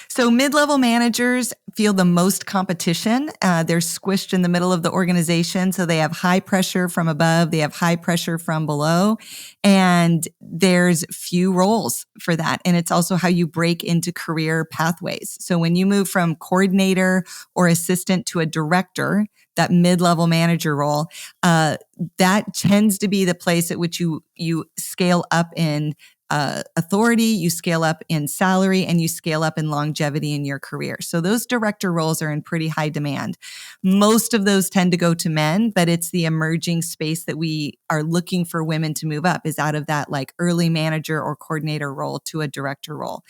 So mid-level managers feel the most competition. They're squished in the middle of the organization. So they have high pressure from above. They have high pressure from below. And there's few roles for that. And it's also how you break into career pathways. So when you move from coordinator or assistant to a director, that mid-level manager role, that tends to be the place at which you scale up in authority, you scale up in salary, and you scale up in longevity in your career. So those director roles are in pretty high demand. Most of those tend to go to men, but it's the emerging space that we are looking for women to move up is out of that like early manager or coordinator role to a director role.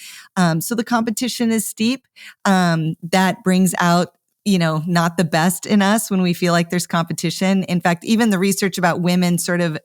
So the competition is steep. That brings out not the best in us when we feel like there's competition. In fact, even the research about women sort of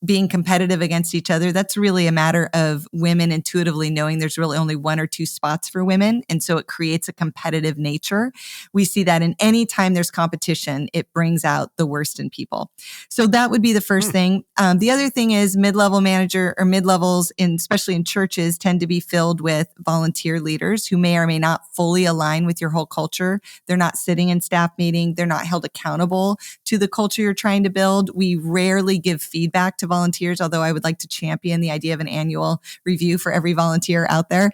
being competitive against each other, that's really a matter of women intuitively knowing there's really only one or two spots for women. And so it creates a competitive nature. We see that in any time there's competition, it brings out the worst in people. So that would be the first thing. The other thing is mid-level manager or mid-levels, especially in churches, tend to be filled with volunteer leaders who may or may not fully align with your whole culture. They're not sitting in staff meeting. They're not held accountable to the culture you're trying to build. We rarely give feedback to volunteers, although I would like to champion the idea of an annual review for every volunteer out there.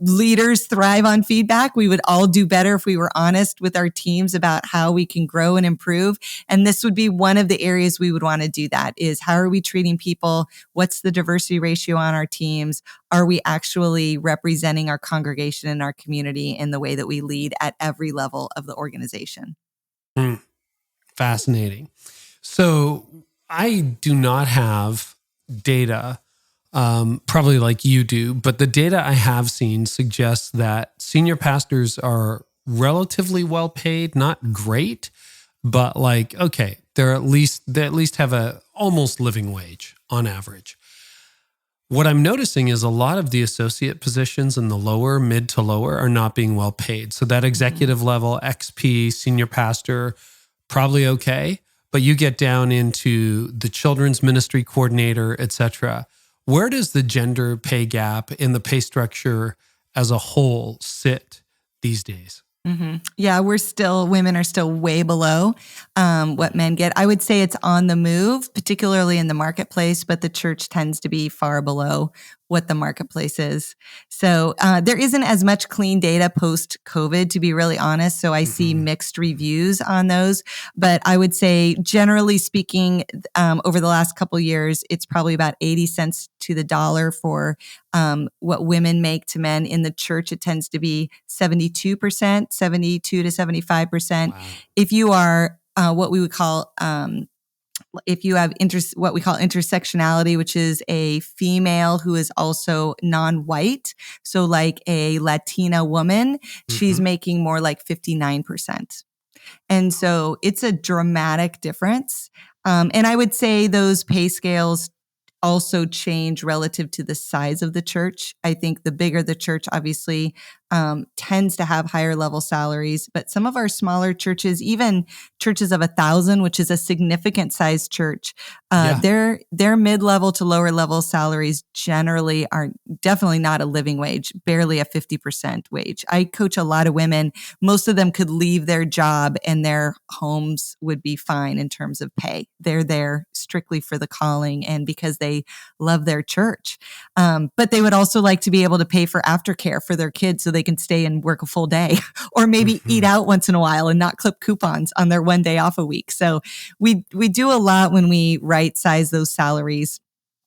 Leaders thrive on feedback. We would all do better if we were honest with our teams about how we can grow and improve. And this would be one of the areas we would want to do that is how are we treating people? What's the diversity ratio on our teams? Are we actually representing our congregation and our community in the way that we lead at every level of the organization? Fascinating. So I do not have data, probably like you do, but the data I have seen suggests that senior pastors are relatively well paid, not great, but like, okay, they at least have a almost living wage on average. What I'm noticing is a lot of the associate positions in the mid to lower are not being well paid. So that executive level, XP, senior pastor, probably okay. But you get down into the children's ministry coordinator, et cetera. Where does the gender pay gap in the pay structure as a whole sit these days? Yeah, women are still way below what men get. I would say it's on the move, particularly in the marketplace, but the church tends to be far below what the marketplace is. So there isn't as much clean data post-COVID, to be really honest. So I see mixed reviews on those. But I would say, generally speaking, over the last couple of years, it's probably about 80 cents to the dollar for what women make to men. In the church, it tends to be 72%, 72 to 75%. Wow. If you are what we would call if you have what we call intersectionality, which is a female who is also non-white, so like a Latina woman, she's making more like 59%. And so it's a dramatic difference. And I would say those pay scales also change relative to the size of the church. I think the bigger the church obviously tends to have higher level salaries, but some of our smaller churches, even churches of 1,000, which is a significant size church, their mid-level to lower level salaries generally are definitely not a living wage, barely a 50% wage. I coach a lot of women. Most of them could leave their job and their homes would be fine in terms of pay. They're there strictly for the calling and because they love their church. But they would also like to be able to pay for aftercare for their kids so they can stay and work a full day or maybe eat out once in a while and not clip coupons on their one day off a week. So we do a lot when we right size those salaries,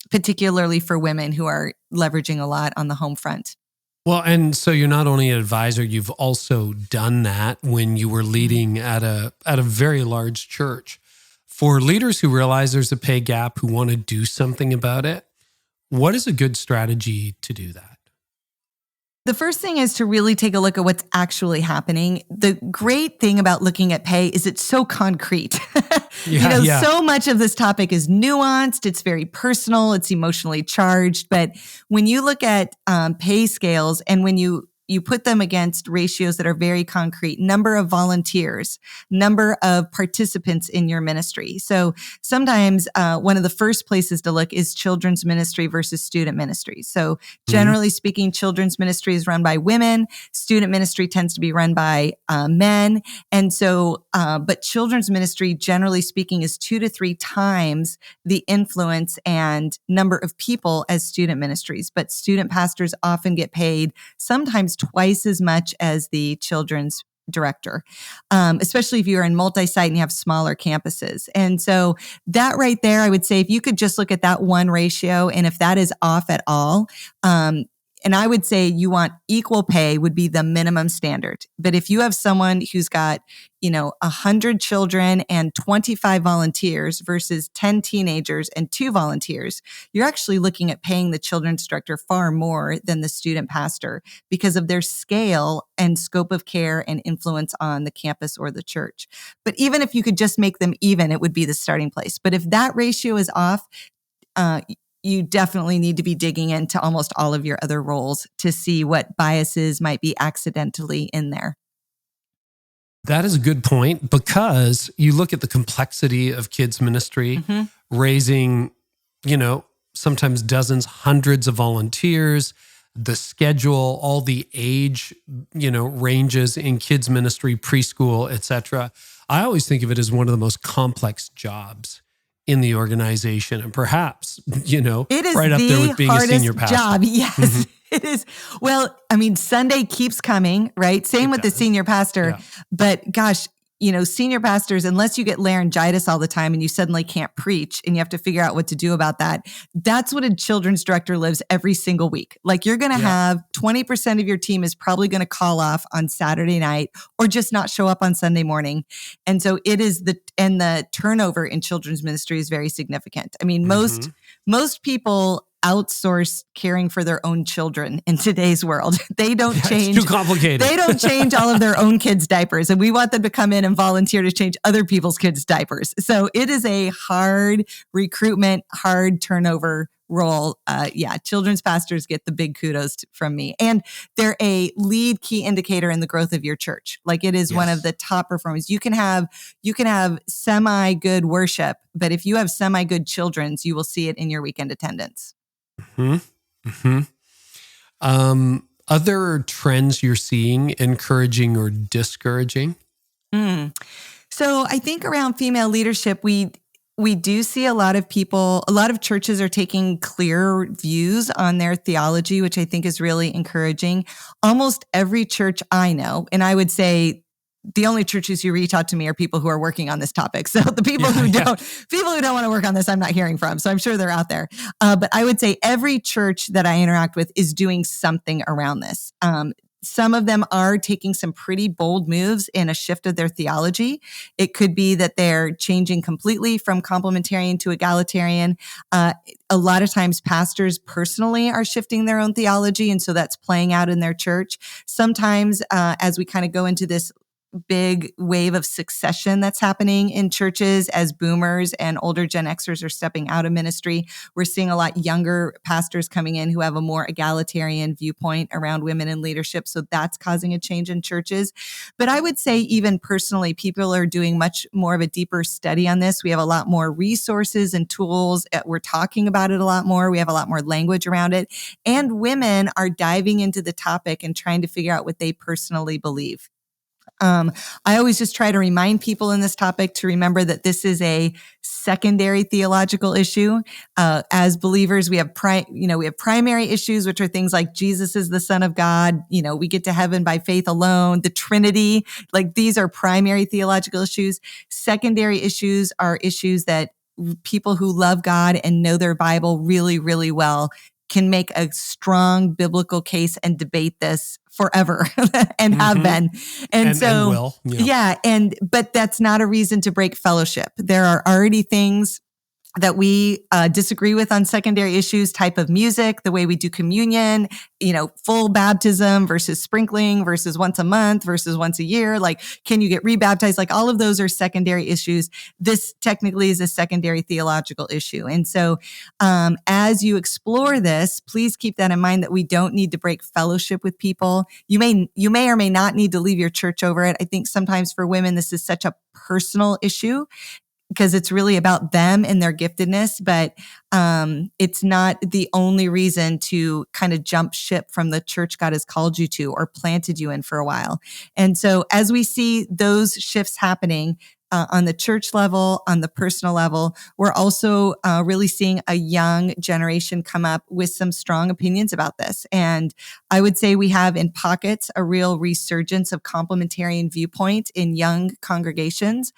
particularly for women who are leveraging a lot on the home front. Well, and so you're not only an advisor, you've also done that when you were leading at a very large church. For leaders who realize there's a pay gap, who want to do something about it, what is a good strategy to do that? The first thing is to really take a look at what's actually happening. The great thing about looking at pay is it's so concrete. So much of this topic is nuanced. It's very personal. It's emotionally charged. But when you look at pay scales and when you put them against ratios that are very concrete, number of volunteers, number of participants in your ministry. So sometimes one of the first places to look is children's ministry versus student ministry. So generally speaking, children's ministry is run by women. Student ministry tends to be run by men. And so, but children's ministry, generally speaking, is 2 to 3 times the influence and number of people as student ministries. But student pastors often get paid sometimes twice as much as the children's director, especially if you're in multi-site and you have smaller campuses. And so that right there, I would say if you could just look at that one ratio, and if that is off at all, and I would say you want equal pay would be the minimum standard. But if you have someone who's got, 100 children and 25 volunteers versus 10 teenagers and 2 volunteers, you're actually looking at paying the children's director far more than the student pastor because of their scale and scope of care and influence on the campus or the church. But even if you could just make them even, it would be the starting place. But if that ratio is off, you definitely need to be digging into almost all of your other roles to see what biases might be accidentally in there. That is a good point because you look at the complexity of kids ministry, raising, sometimes dozens, hundreds of volunteers, the schedule, all the age, ranges in kids ministry, preschool, etc. I always think of it as one of the most complex jobs in the organization, and perhaps, it is right up there with being a senior pastor. Job. Yes, it is. Well, Sunday keeps coming, right? Same with the senior pastor, but gosh, senior pastors, unless you get laryngitis all the time and you suddenly can't preach and you have to figure out what to do about that, that's what a children's director lives every single week. Like you're going to have 20% of your team is probably going to call off on Saturday night or just not show up on Sunday morning. And so it is the turnover in children's ministry is very significant. Most people outsource caring for their own children in today's world. They don't change. It's too complicated. They don't change all of their own kids' diapers. And we want them to come in and volunteer to change other people's kids' diapers. So it is a hard recruitment, hard turnover role. Children's pastors get the big kudos from me. And they're a lead key indicator in the growth of your church. Like it is one of the top performers. You can have semi-good worship, but if you have semi-good children's, you will see it in your weekend attendance. Other trends you're seeing, encouraging or discouraging? So I think around female leadership, we do see a lot of churches are taking clear views on their theology, which I think is really encouraging. Almost every church I know, and I would say the only churches who reach out to me are people who are working on this topic. So the people who don't want to work on this, I'm not hearing from. So I'm sure they're out there. But I would say every church that I interact with is doing something around this. Some of them are taking some pretty bold moves in a shift of their theology. It could be that they're changing completely from complementarian to egalitarian. A lot of times pastors personally are shifting their own theology, and so that's playing out in their church. Sometimes as we kind of go into this big wave of succession that's happening in churches as boomers and older Gen Xers are stepping out of ministry, we're seeing a lot younger pastors coming in who have a more egalitarian viewpoint around women in leadership. So that's causing a change in churches. But I would say even personally, people are doing much more of a deeper study on this. We have a lot more resources and tools. We're talking about it a lot more. We have a lot more language around it. And women are diving into the topic and trying to figure out what they personally believe. I always just try to remind people in this topic to remember that this is a secondary theological issue. As believers, we have primary issues, which are things like Jesus is the Son of God. We get to heaven by faith alone. The Trinity, like these are primary theological issues. Secondary issues are issues that people who love God and know their Bible really, really well can make a strong biblical case and debate this forever and have been. And so, but that's not a reason to break fellowship. There are already things that we disagree with on secondary issues, type of music, the way we do communion, full baptism versus sprinkling versus once a month versus once a year. Like, can you get rebaptized? Like all of those are secondary issues. This technically is a secondary theological issue. And so as you explore this, please keep that in mind that we don't need to break fellowship with people. You may or may not need to leave your church over it. I think sometimes for women, this is such a personal issue, because it's really about them and their giftedness, but it's not the only reason to kind of jump ship from the church God has called you to or planted you in for a while. And so as we see those shifts happening on the church level, on the personal level, we're also really seeing a young generation come up with some strong opinions about this. And I would say we have in pockets a real resurgence of complementarian viewpoint in young congregations,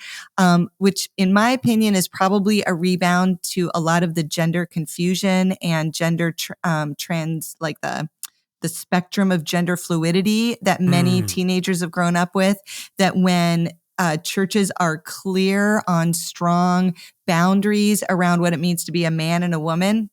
which in my opinion is probably a rebound to a lot of the gender confusion and gender trends, like the spectrum of gender fluidity that many teenagers have grown up with, that when churches are clear on strong boundaries around what it means to be a man and a woman,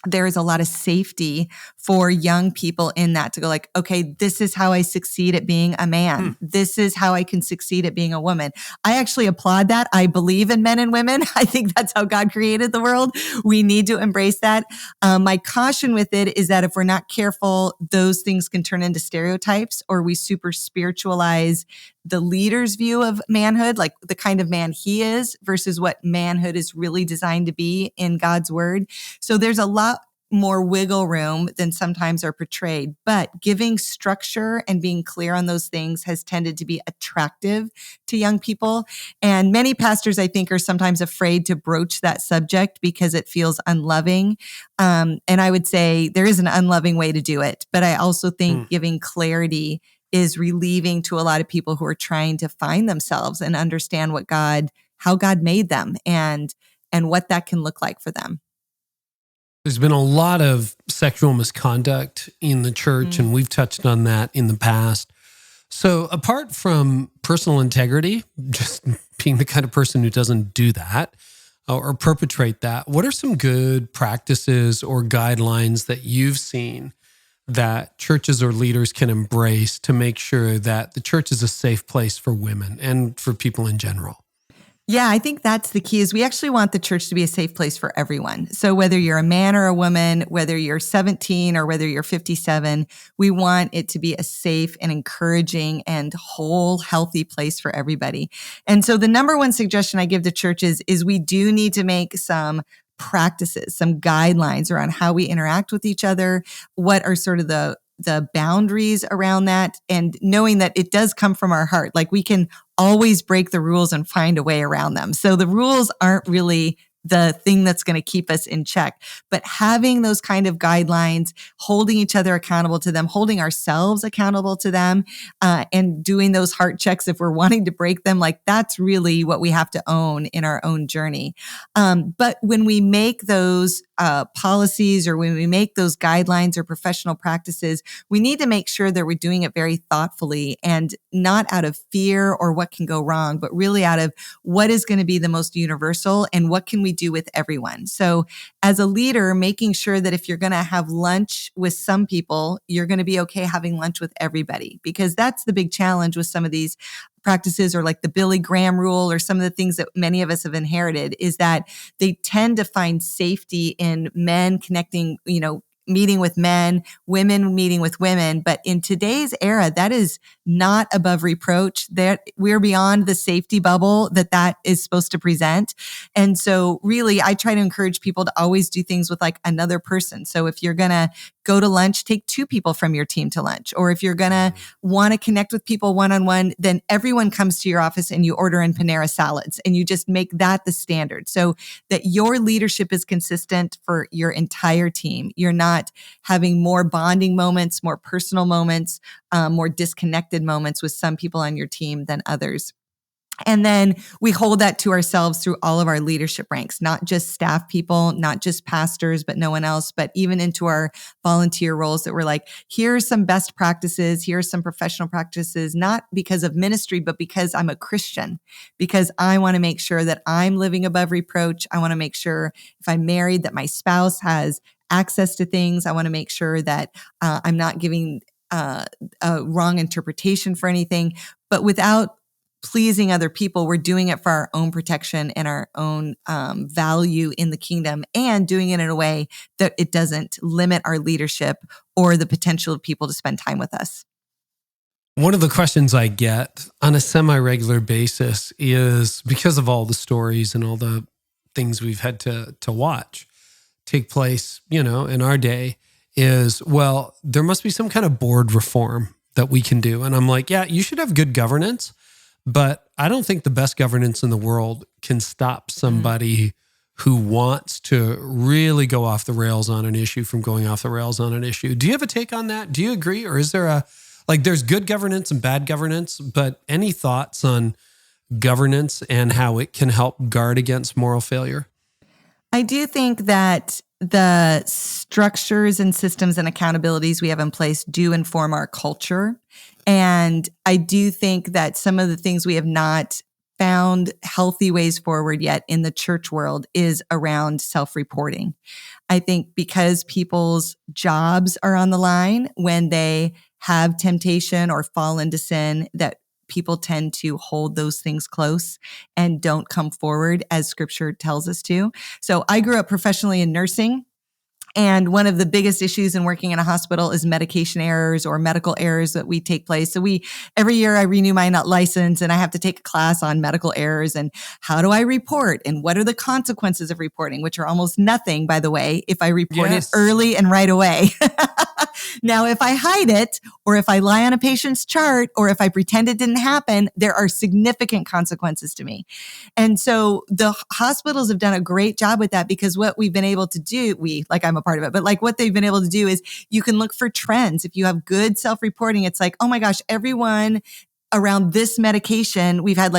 there is a lot of safety for young people in that to go like, okay, this is how I succeed at being a man. This is how I can succeed at being a woman. I actually applaud that. I believe in men and women. I think that's how God created the world. We need to embrace that. My caution with it is that if we're not careful, those things can turn into stereotypes, or we super spiritualize the leader's view of manhood, like the kind of man he is versus what manhood is really designed to be in God's word. So there's a lot more wiggle room than sometimes are portrayed, but giving structure and being clear on those things has tended to be attractive to young people. And many pastors, I think, are sometimes afraid to broach that subject because it feels unloving. And I would say there is an unloving way to do it, but I also think giving clarity is relieving to a lot of people who are trying to find themselves and understand how God made them and what that can look like for them. There's been a lot of sexual misconduct in the church, and we've touched on that in the past. So apart from personal integrity, just being the kind of person who doesn't do that or perpetrate that, what are some good practices or guidelines that you've seen that churches or leaders can embrace to make sure that the church is a safe place for women and for people in general? Yeah, I think that's the key, is we actually want the church to be a safe place for everyone. So whether you're a man or a woman, whether you're 17 or whether you're 57, we want it to be a safe and encouraging and whole, healthy place for everybody. And so the number one suggestion I give to churches is we do need to make some practices, some guidelines around how we interact with each other, what are sort of the boundaries around that, and knowing that it does come from our heart. Like we can always break the rules and find a way around them. So the rules aren't really the thing that's going to keep us in check. But having those kind of guidelines, holding each other accountable to them, holding ourselves accountable to them, and doing those heart checks if we're wanting to break them, like that's really what we have to own in our own journey. But when we make those policies, or when we make those guidelines or professional practices, we need to make sure that we're doing it very thoughtfully and not out of fear or what can go wrong, but really out of what is going to be the most universal and what can we do with everyone. So as a leader, making sure that if you're going to have lunch with some people, you're going to be okay having lunch with everybody, because that's the big challenge with some of these practices, or like the Billy Graham rule, or some of the things that many of us have inherited, is that they tend to find safety in men connecting, meeting with men, women meeting with women. But in today's era, that is not above reproach. That we're beyond the safety bubble that is supposed to present. And so really, I try to encourage people to always do things with like another person. So if you're going to go to lunch, take 2 people from your team to lunch. Or if you're going to want to connect with people one-on-one, then everyone comes to your office and you order in Panera salads, and you just make that the standard so that your leadership is consistent for your entire team. You're not having more bonding moments, more personal moments, more disconnected moments with some people on your team than others. And then we hold that to ourselves through all of our leadership ranks, not just staff people, not just pastors, but no one else, but even into our volunteer roles, that we're like, here are some best practices, here are some professional practices, not because of ministry, but because I'm a Christian, because I want to make sure that I'm living above reproach. I want to make sure if I'm married that my spouse has access to things. I want to make sure that I'm not giving a wrong interpretation for anything, but without pleasing other people. We're doing it for our own protection and our own value in the kingdom, and doing it in a way that it doesn't limit our leadership or the potential of people to spend time with us. One of the questions I get on a semi-regular basis is, because of all the stories and all the things we've had to watch take place, in our day, is, well, there must be some kind of board reform that we can do. And I'm like, yeah, you should have good governance, but I don't think the best governance in the world can stop somebody who wants to really go off the rails on an issue from going off the rails on an issue. Do you have a take on that? Do you agree? Or is there there's good governance and bad governance, but any thoughts on governance and how it can help guard against moral failure? I do think that the structures and systems and accountabilities we have in place do inform our culture. And I do think that some of the things we have not found healthy ways forward yet in the church world is around self-reporting. I think because people's jobs are on the line when they have temptation or fall into sin, that people tend to hold those things close and don't come forward as scripture tells us to. So I grew up professionally in nursing. And one of the biggest issues in working in a hospital is medication errors or medical errors that we take place. So every year I renew my license, and I have to take a class on medical errors and how do I report and what are the consequences of reporting, which are almost nothing, by the way, if I report it early and right away. Now, if I hide it, or if I lie on a patient's chart, or if I pretend it didn't happen, there are significant consequences to me. And so the hospitals have done a great job with that, because what we've been able to do, I'm a part of it, but what they've been able to do is you can look for trends. If you have good self-reporting, it's like, oh my gosh, everyone around this medication, we've had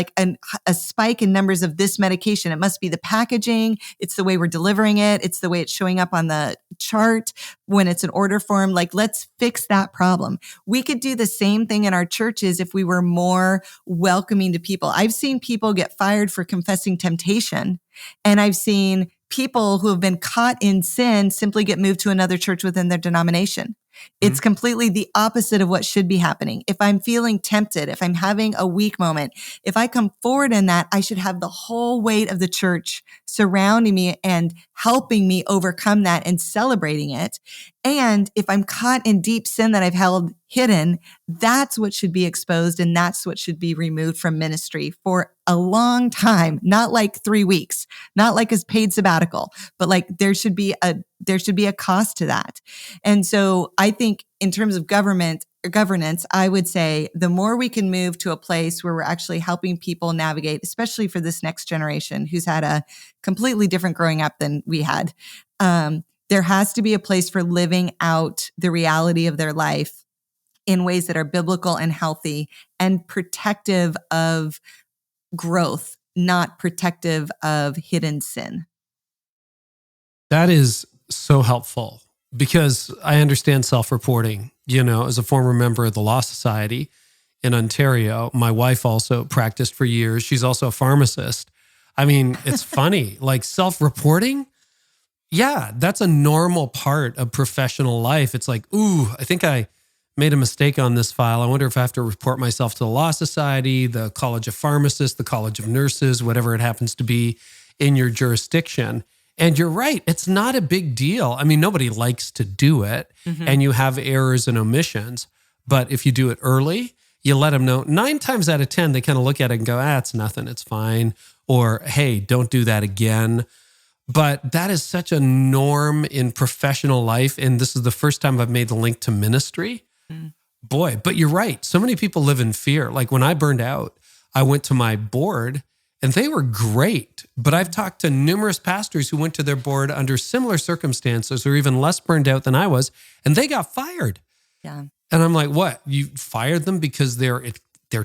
a spike in numbers of this medication. It must be the packaging. It's the way we're delivering it. It's the way it's showing up on the chart when it's an order form. Let's fix that problem. We could do the same thing in our churches if we were more welcoming to people. I've seen people get fired for confessing temptation, and I've seen people who have been caught in sin simply get moved to another church within their denomination. It's completely the opposite of what should be happening. If I'm feeling tempted, if I'm having a weak moment, if I come forward in that, I should have the whole weight of the church surrounding me and helping me overcome that and celebrating it. And if I'm caught in deep sin that I've held hidden, that's what should be exposed, and that's what should be removed from ministry for a long time, not 3 weeks, not a paid sabbatical, but there should be a there should be a cost to that. And so I think in terms of governance, I would say the more we can move to a place where we're actually helping people navigate, especially for this next generation who's had a completely different growing up than we had. There has to be a place for living out the reality of their life in ways that are biblical and healthy and protective of growth, not protective of hidden sin. That is so helpful because I understand self-reporting. As a former member of the Law Society in Ontario, my wife also practiced for years. She's also a pharmacist. I mean, it's funny, like self-reporting. Yeah, that's a normal part of professional life. It's like, ooh, I think I made a mistake on this file. I wonder if I have to report myself to the Law Society, the College of Pharmacists, the College of Nurses, whatever it happens to be in your jurisdiction. And you're right, it's not a big deal. I mean, nobody likes to do it, and you have errors and omissions. But if you do it early, you let them know. 9 times out of 10, they kind of look at it and go, it's nothing, it's fine. Or, hey, don't do that again. But that is such a norm in professional life. And this is the first time I've made the link to ministry. Boy, but you're right. So many people live in fear. Like when I burned out, I went to my board and they were great. But I've talked to numerous pastors who went to their board under similar circumstances or even less burned out than I was, and they got fired. Yeah. And I'm like, what? You fired them because they're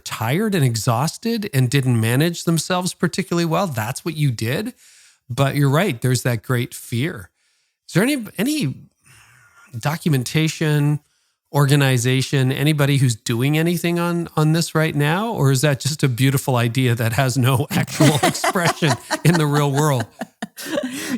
tired and exhausted and didn't manage themselves particularly well? That's what you did? But you're right. There's that great fear. Is there any documentation, organization, anybody who's doing anything on this right now? Or is that just a beautiful idea that has no actual expression in the real world?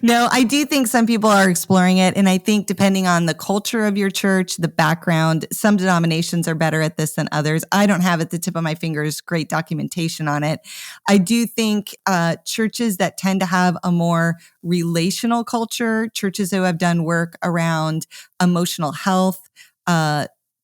No, I do think some people are exploring it. And I think depending on the culture of your church, the background, some denominations are better at this than others. I don't have at the tip of my fingers great documentation on it. I do think churches that tend to have a more relational culture, churches who have done work around emotional health,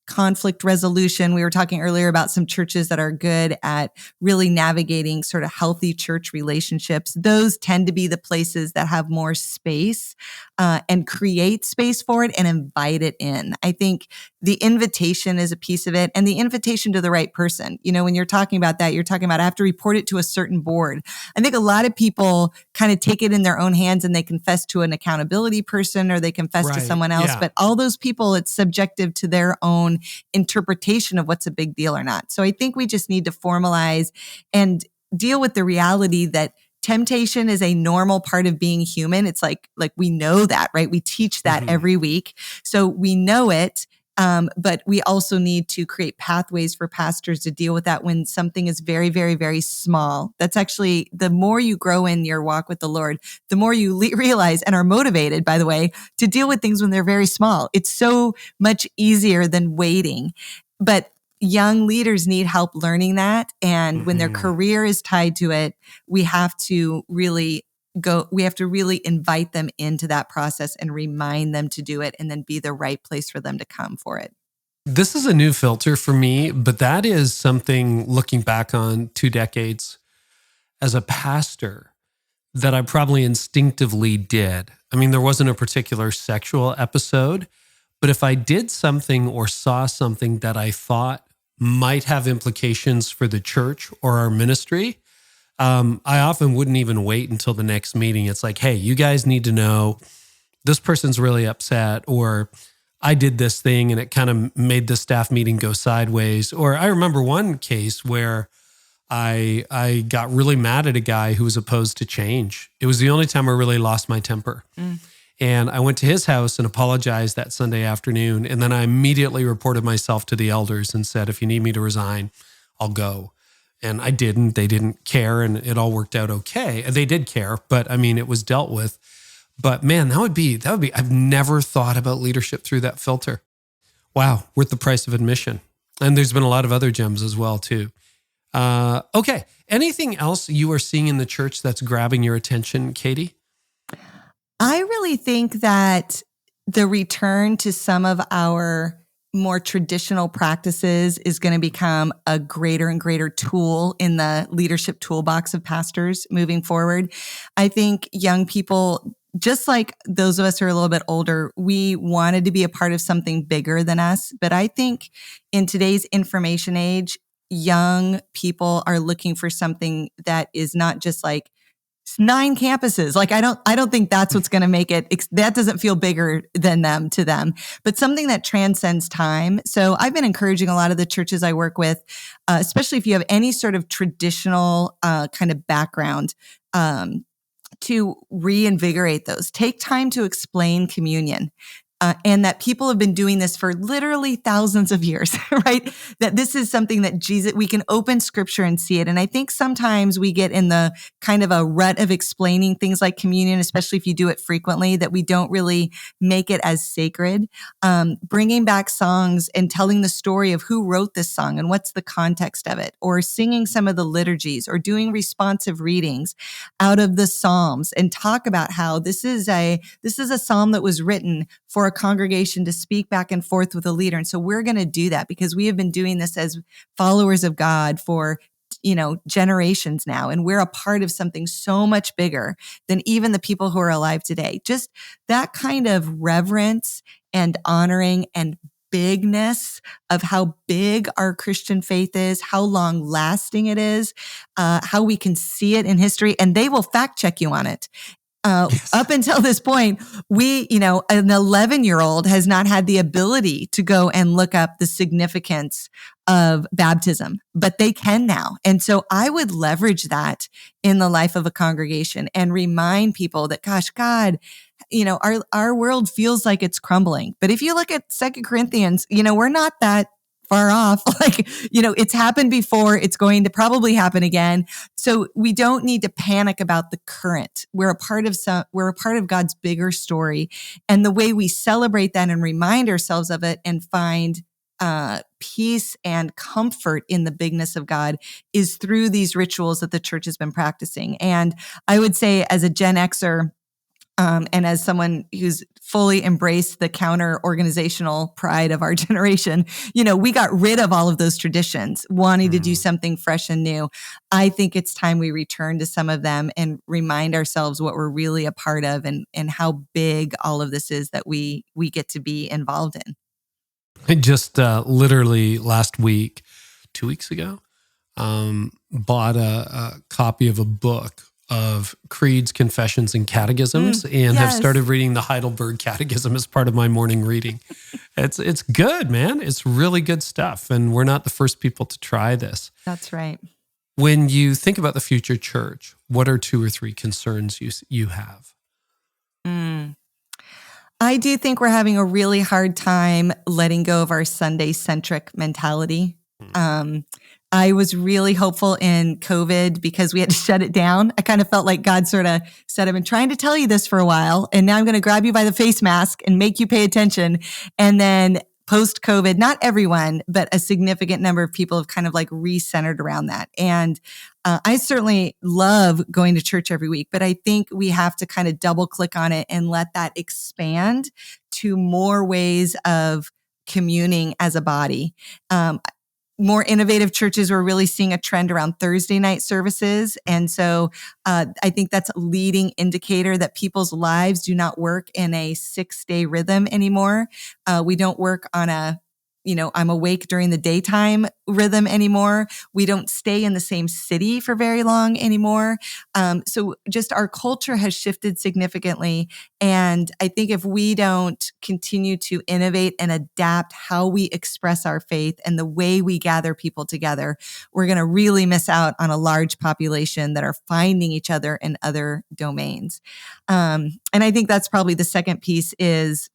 conflict resolution. We were talking earlier about some churches that are good at really navigating sort of healthy church relationships. Those tend to be the places that have more space and create space for it and invite it in. I think the invitation is a piece of it, and the invitation to the right person. When you're talking about that, you're talking about I have to report it to a certain board. I think a lot of people kind of take it in their own hands and they confess to an accountability person or they confess to someone else. Yeah. But all those people, it's subjective to their own interpretation of what's a big deal or not. So I think we just need to formalize and deal with the reality that temptation is a normal part of being human. It's like we know that, right? We teach that every week. So we know it. But we also need to create pathways for pastors to deal with that when something is very, very, very small. That's actually, the more you grow in your walk with the Lord, the more you realize and are motivated, by the way, to deal with things when they're very small. It's so much easier than waiting. But young leaders need help learning that. And when their career is tied to it, we have to really invite them into that process and remind them to do it and then be the right place for them to come for it. This is a new filter for me, but that is something looking back on 2 decades as a pastor that I probably instinctively did. I mean, there wasn't a particular sexual episode, but if I did something or saw something that I thought might have implications for the church or our ministry, I often wouldn't even wait until the next meeting. It's like, hey, you guys need to know this person's really upset, or I did this thing and it kind of made the staff meeting go sideways. Or I remember one case where I got really mad at a guy who was opposed to change. It was the only time I really lost my temper. And I went to his house and apologized that Sunday afternoon. And then I immediately reported myself to the elders and said, if you need me to resign, I'll go. And I didn't. They didn't care, and it all worked out okay. They did care, but I mean, it was dealt with. But man, that would be. I've never thought about leadership through that filter. Wow, worth the price of admission. And there's been a lot of other gems as well too. Okay, anything else you are seeing in the church that's grabbing your attention, Kadi? I really think that the return to some of our more traditional practices is going to become a greater and greater tool in the leadership toolbox of pastors moving forward. I think young people just like those of us who are a little bit older, we wanted to be a part of something bigger than us. But I think in today's information age, young people are looking for something that is not just like 9 campuses. Like, I don't think that's what's going to make it. That doesn't feel bigger than them to them, but something that transcends time. So I've been encouraging a lot of the churches I work with, especially if you have any sort of traditional kind of background, to reinvigorate those. Take time to explain communion. And that people have been doing this for literally thousands of years, right? That this is something that Jesus, we can open scripture and see it. And I think sometimes we get in the kind of a rut of explaining things like communion, especially if you do it frequently, that we don't really make it as sacred. Bringing back songs and telling the story of who wrote this song and what's the context of it, or singing some of the liturgies, or doing responsive readings out of the Psalms, and talk about how this is a psalm that was written for a congregation to speak back and forth with a leader. And so we're going to do that because we have been doing this as followers of God for, generations now. And we're a part of something so much bigger than even the people who are alive today. Just that kind of reverence and honoring and bigness of how big our Christian faith is, how long lasting it is, how we can see it in history, and they will fact check you on it. Yes. Up until this point, an 11-year-old has not had the ability to go and look up the significance of baptism, but they can now. And so I would leverage that in the life of a congregation and remind people that, gosh, God, our world feels like it's crumbling. But if you look at 2 Corinthians, we're not that far off. It's happened before. It's going to probably happen again. So we don't need to panic about the current. We're a part of God's bigger story. And the way we celebrate that and remind ourselves of it and find peace and comfort in the bigness of God is through these rituals that the church has been practicing. And I would say, as a Gen Xer, and as someone who's fully embraced the counter organizational pride of our generation, we got rid of all of those traditions, wanting to do something fresh and new. I think it's time we return to some of them and remind ourselves what we're really a part of and how big all of this is that we get to be involved in. I just literally last week, 2 weeks ago, bought a copy of a book of creeds, confessions, and catechisms, and have started reading the Heidelberg Catechism as part of my morning reading. It's good, man. It's really good stuff, and we're not the first people to try this. That's right. When you think about the future church, what are 2 or 3 concerns you have? I do think we're having a really hard time letting go of our Sunday-centric mentality. I was really hopeful in COVID because we had to shut it down. I kind of felt like God sort of said, I've been trying to tell you this for a while, and now I'm going to grab you by the face mask and make you pay attention. And then post-COVID, not everyone, but a significant number of people have kind of like recentered around that. And I certainly love going to church every week, but I think we have to kind of double click on it and let that expand to more ways of communing as a body. More innovative churches, we're really seeing a trend around Thursday night services. And so I think that's a leading indicator that people's lives do not work in a 6-day rhythm anymore. We don't work on a, I'm awake during the daytime rhythm anymore. We don't stay in the same city for very long anymore. So just our culture has shifted significantly. And I think if we don't continue to innovate and adapt how we express our faith and the way we gather people together, we're going to really miss out on a large population that are finding each other in other domains. And I think that's probably the second piece is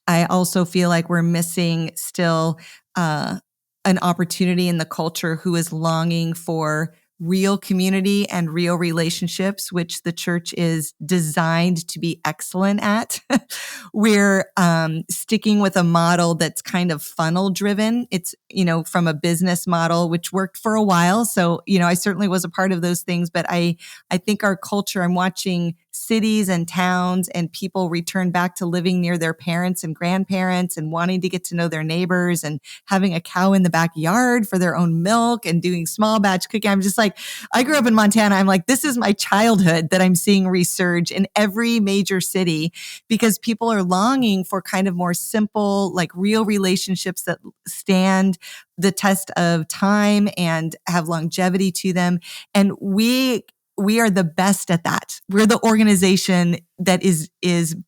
I also feel like we're missing still an opportunity in the culture who is longing for real community and real relationships, which the church is designed to be excellent at. We're sticking with a model that's kind of funnel driven. It's, from a business model, which worked for a while. So, I certainly was a part of those things, but I think our culture, I'm watching cities and towns, and people return back to living near their parents and grandparents and wanting to get to know their neighbors and having a cow in the backyard for their own milk and doing small batch cooking. I'm just like, I grew up in Montana. I'm like, this is my childhood that I'm seeing resurge in every major city because people are longing for kind of more simple, like real relationships that stand the test of time and have longevity to them. And we are the best at that. We're the organization that is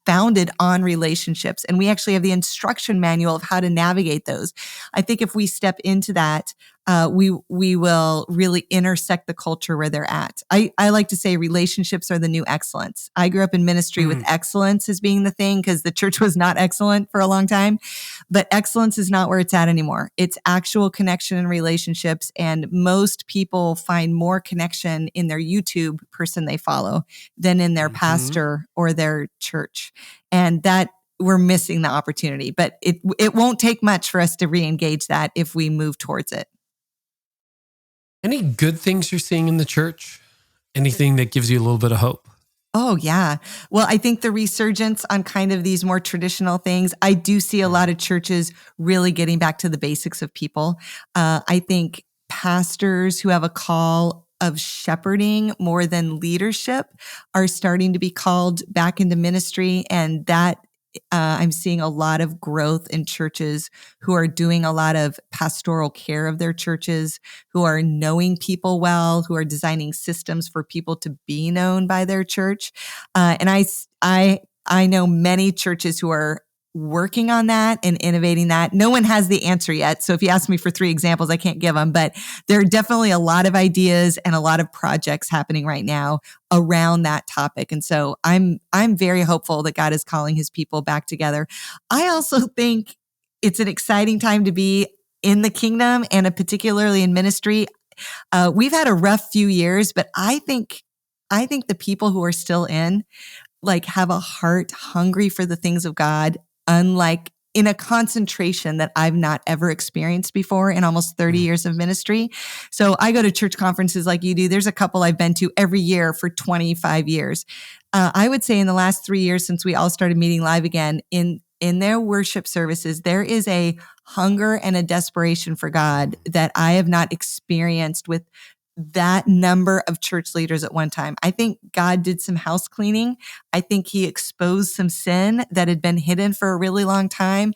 founded on relationships. And we actually have the instruction manual of how to navigate those. I think if we step into that, we will really intersect the culture where they're at. I like to say relationships are the new excellence. I grew up in ministry with excellence as being the thing because the church was not excellent for a long time, but excellence is not where it's at anymore. It's actual connection and relationships. And most people find more connection in their YouTube person they follow than in their pastor or their church. And that we're missing the opportunity, but it won't take much for us to re-engage that if we move towards it. Any good things you're seeing in the church? Anything that gives you a little bit of hope? Oh, yeah. Well, I think the resurgence on kind of these more traditional things, I do see a lot of churches really getting back to the basics of people. I think pastors who have a call of shepherding more than leadership are starting to be called back into ministry, and that I'm seeing a lot of growth in churches who are doing a lot of pastoral care of their churches, who are knowing people well, who are designing systems for people to be known by their church. And I know many churches who are working on that and innovating that. No one has the answer yet. So if you ask me for 3 examples, I can't give them, but there are definitely a lot of ideas and a lot of projects happening right now around that topic. And so I'm very hopeful that God is calling his people back together. I also think it's an exciting time to be in the kingdom and particularly in ministry. We've had a rough few years, but I think the people who are still in have a heart hungry for the things of God, unlike in a concentration that I've not ever experienced before in almost 30 years of ministry. So I go to church conferences like you do. There's a couple I've been to every year for 25 years. I would say in the last 3 years since we all started meeting live again, in their worship services, there is a hunger and a desperation for God that I have not experienced with that number of church leaders at one time. I think God did some house cleaning. I think he exposed some sin that had been hidden for a really long time.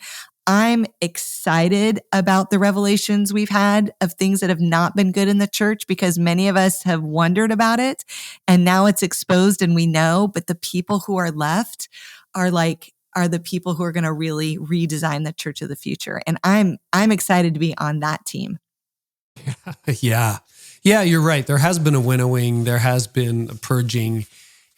I'm excited about the revelations we've had of things that have not been good in the church because many of us have wondered about it and now it's exposed and we know, but the people who are left are the people who are going to really redesign the church of the future. And I'm excited to be on that team. Yeah, you're right. There has been a winnowing. There has been a purging.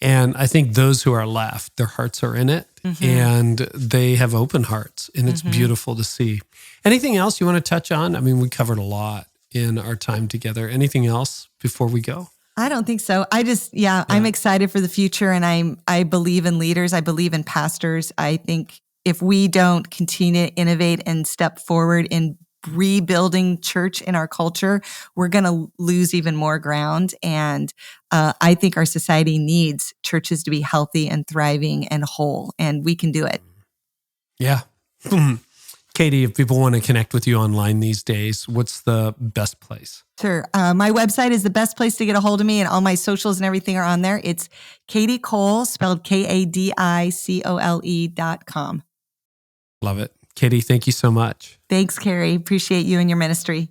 And I think those who are left, their hearts are in it and they have open hearts. And it's beautiful to see. Anything else you want to touch on? I mean, we covered a lot in our time together. Anything else before we go? I don't think so. I'm excited for the future. And I believe in leaders. I believe in pastors. I think if we don't continue to innovate and step forward in rebuilding church in our culture, we're going to lose even more ground. And I think our society needs churches to be healthy and thriving and whole, and we can do it. Yeah. Kadi, if people want to connect with you online these days, what's the best place? Sure. My website is the best place to get a hold of me, and all my socials and everything are on there. It's Kadi Cole, spelled KADICOLE.com. Love it. Kadi, thank you so much. Thanks, Carey. Appreciate you and your ministry.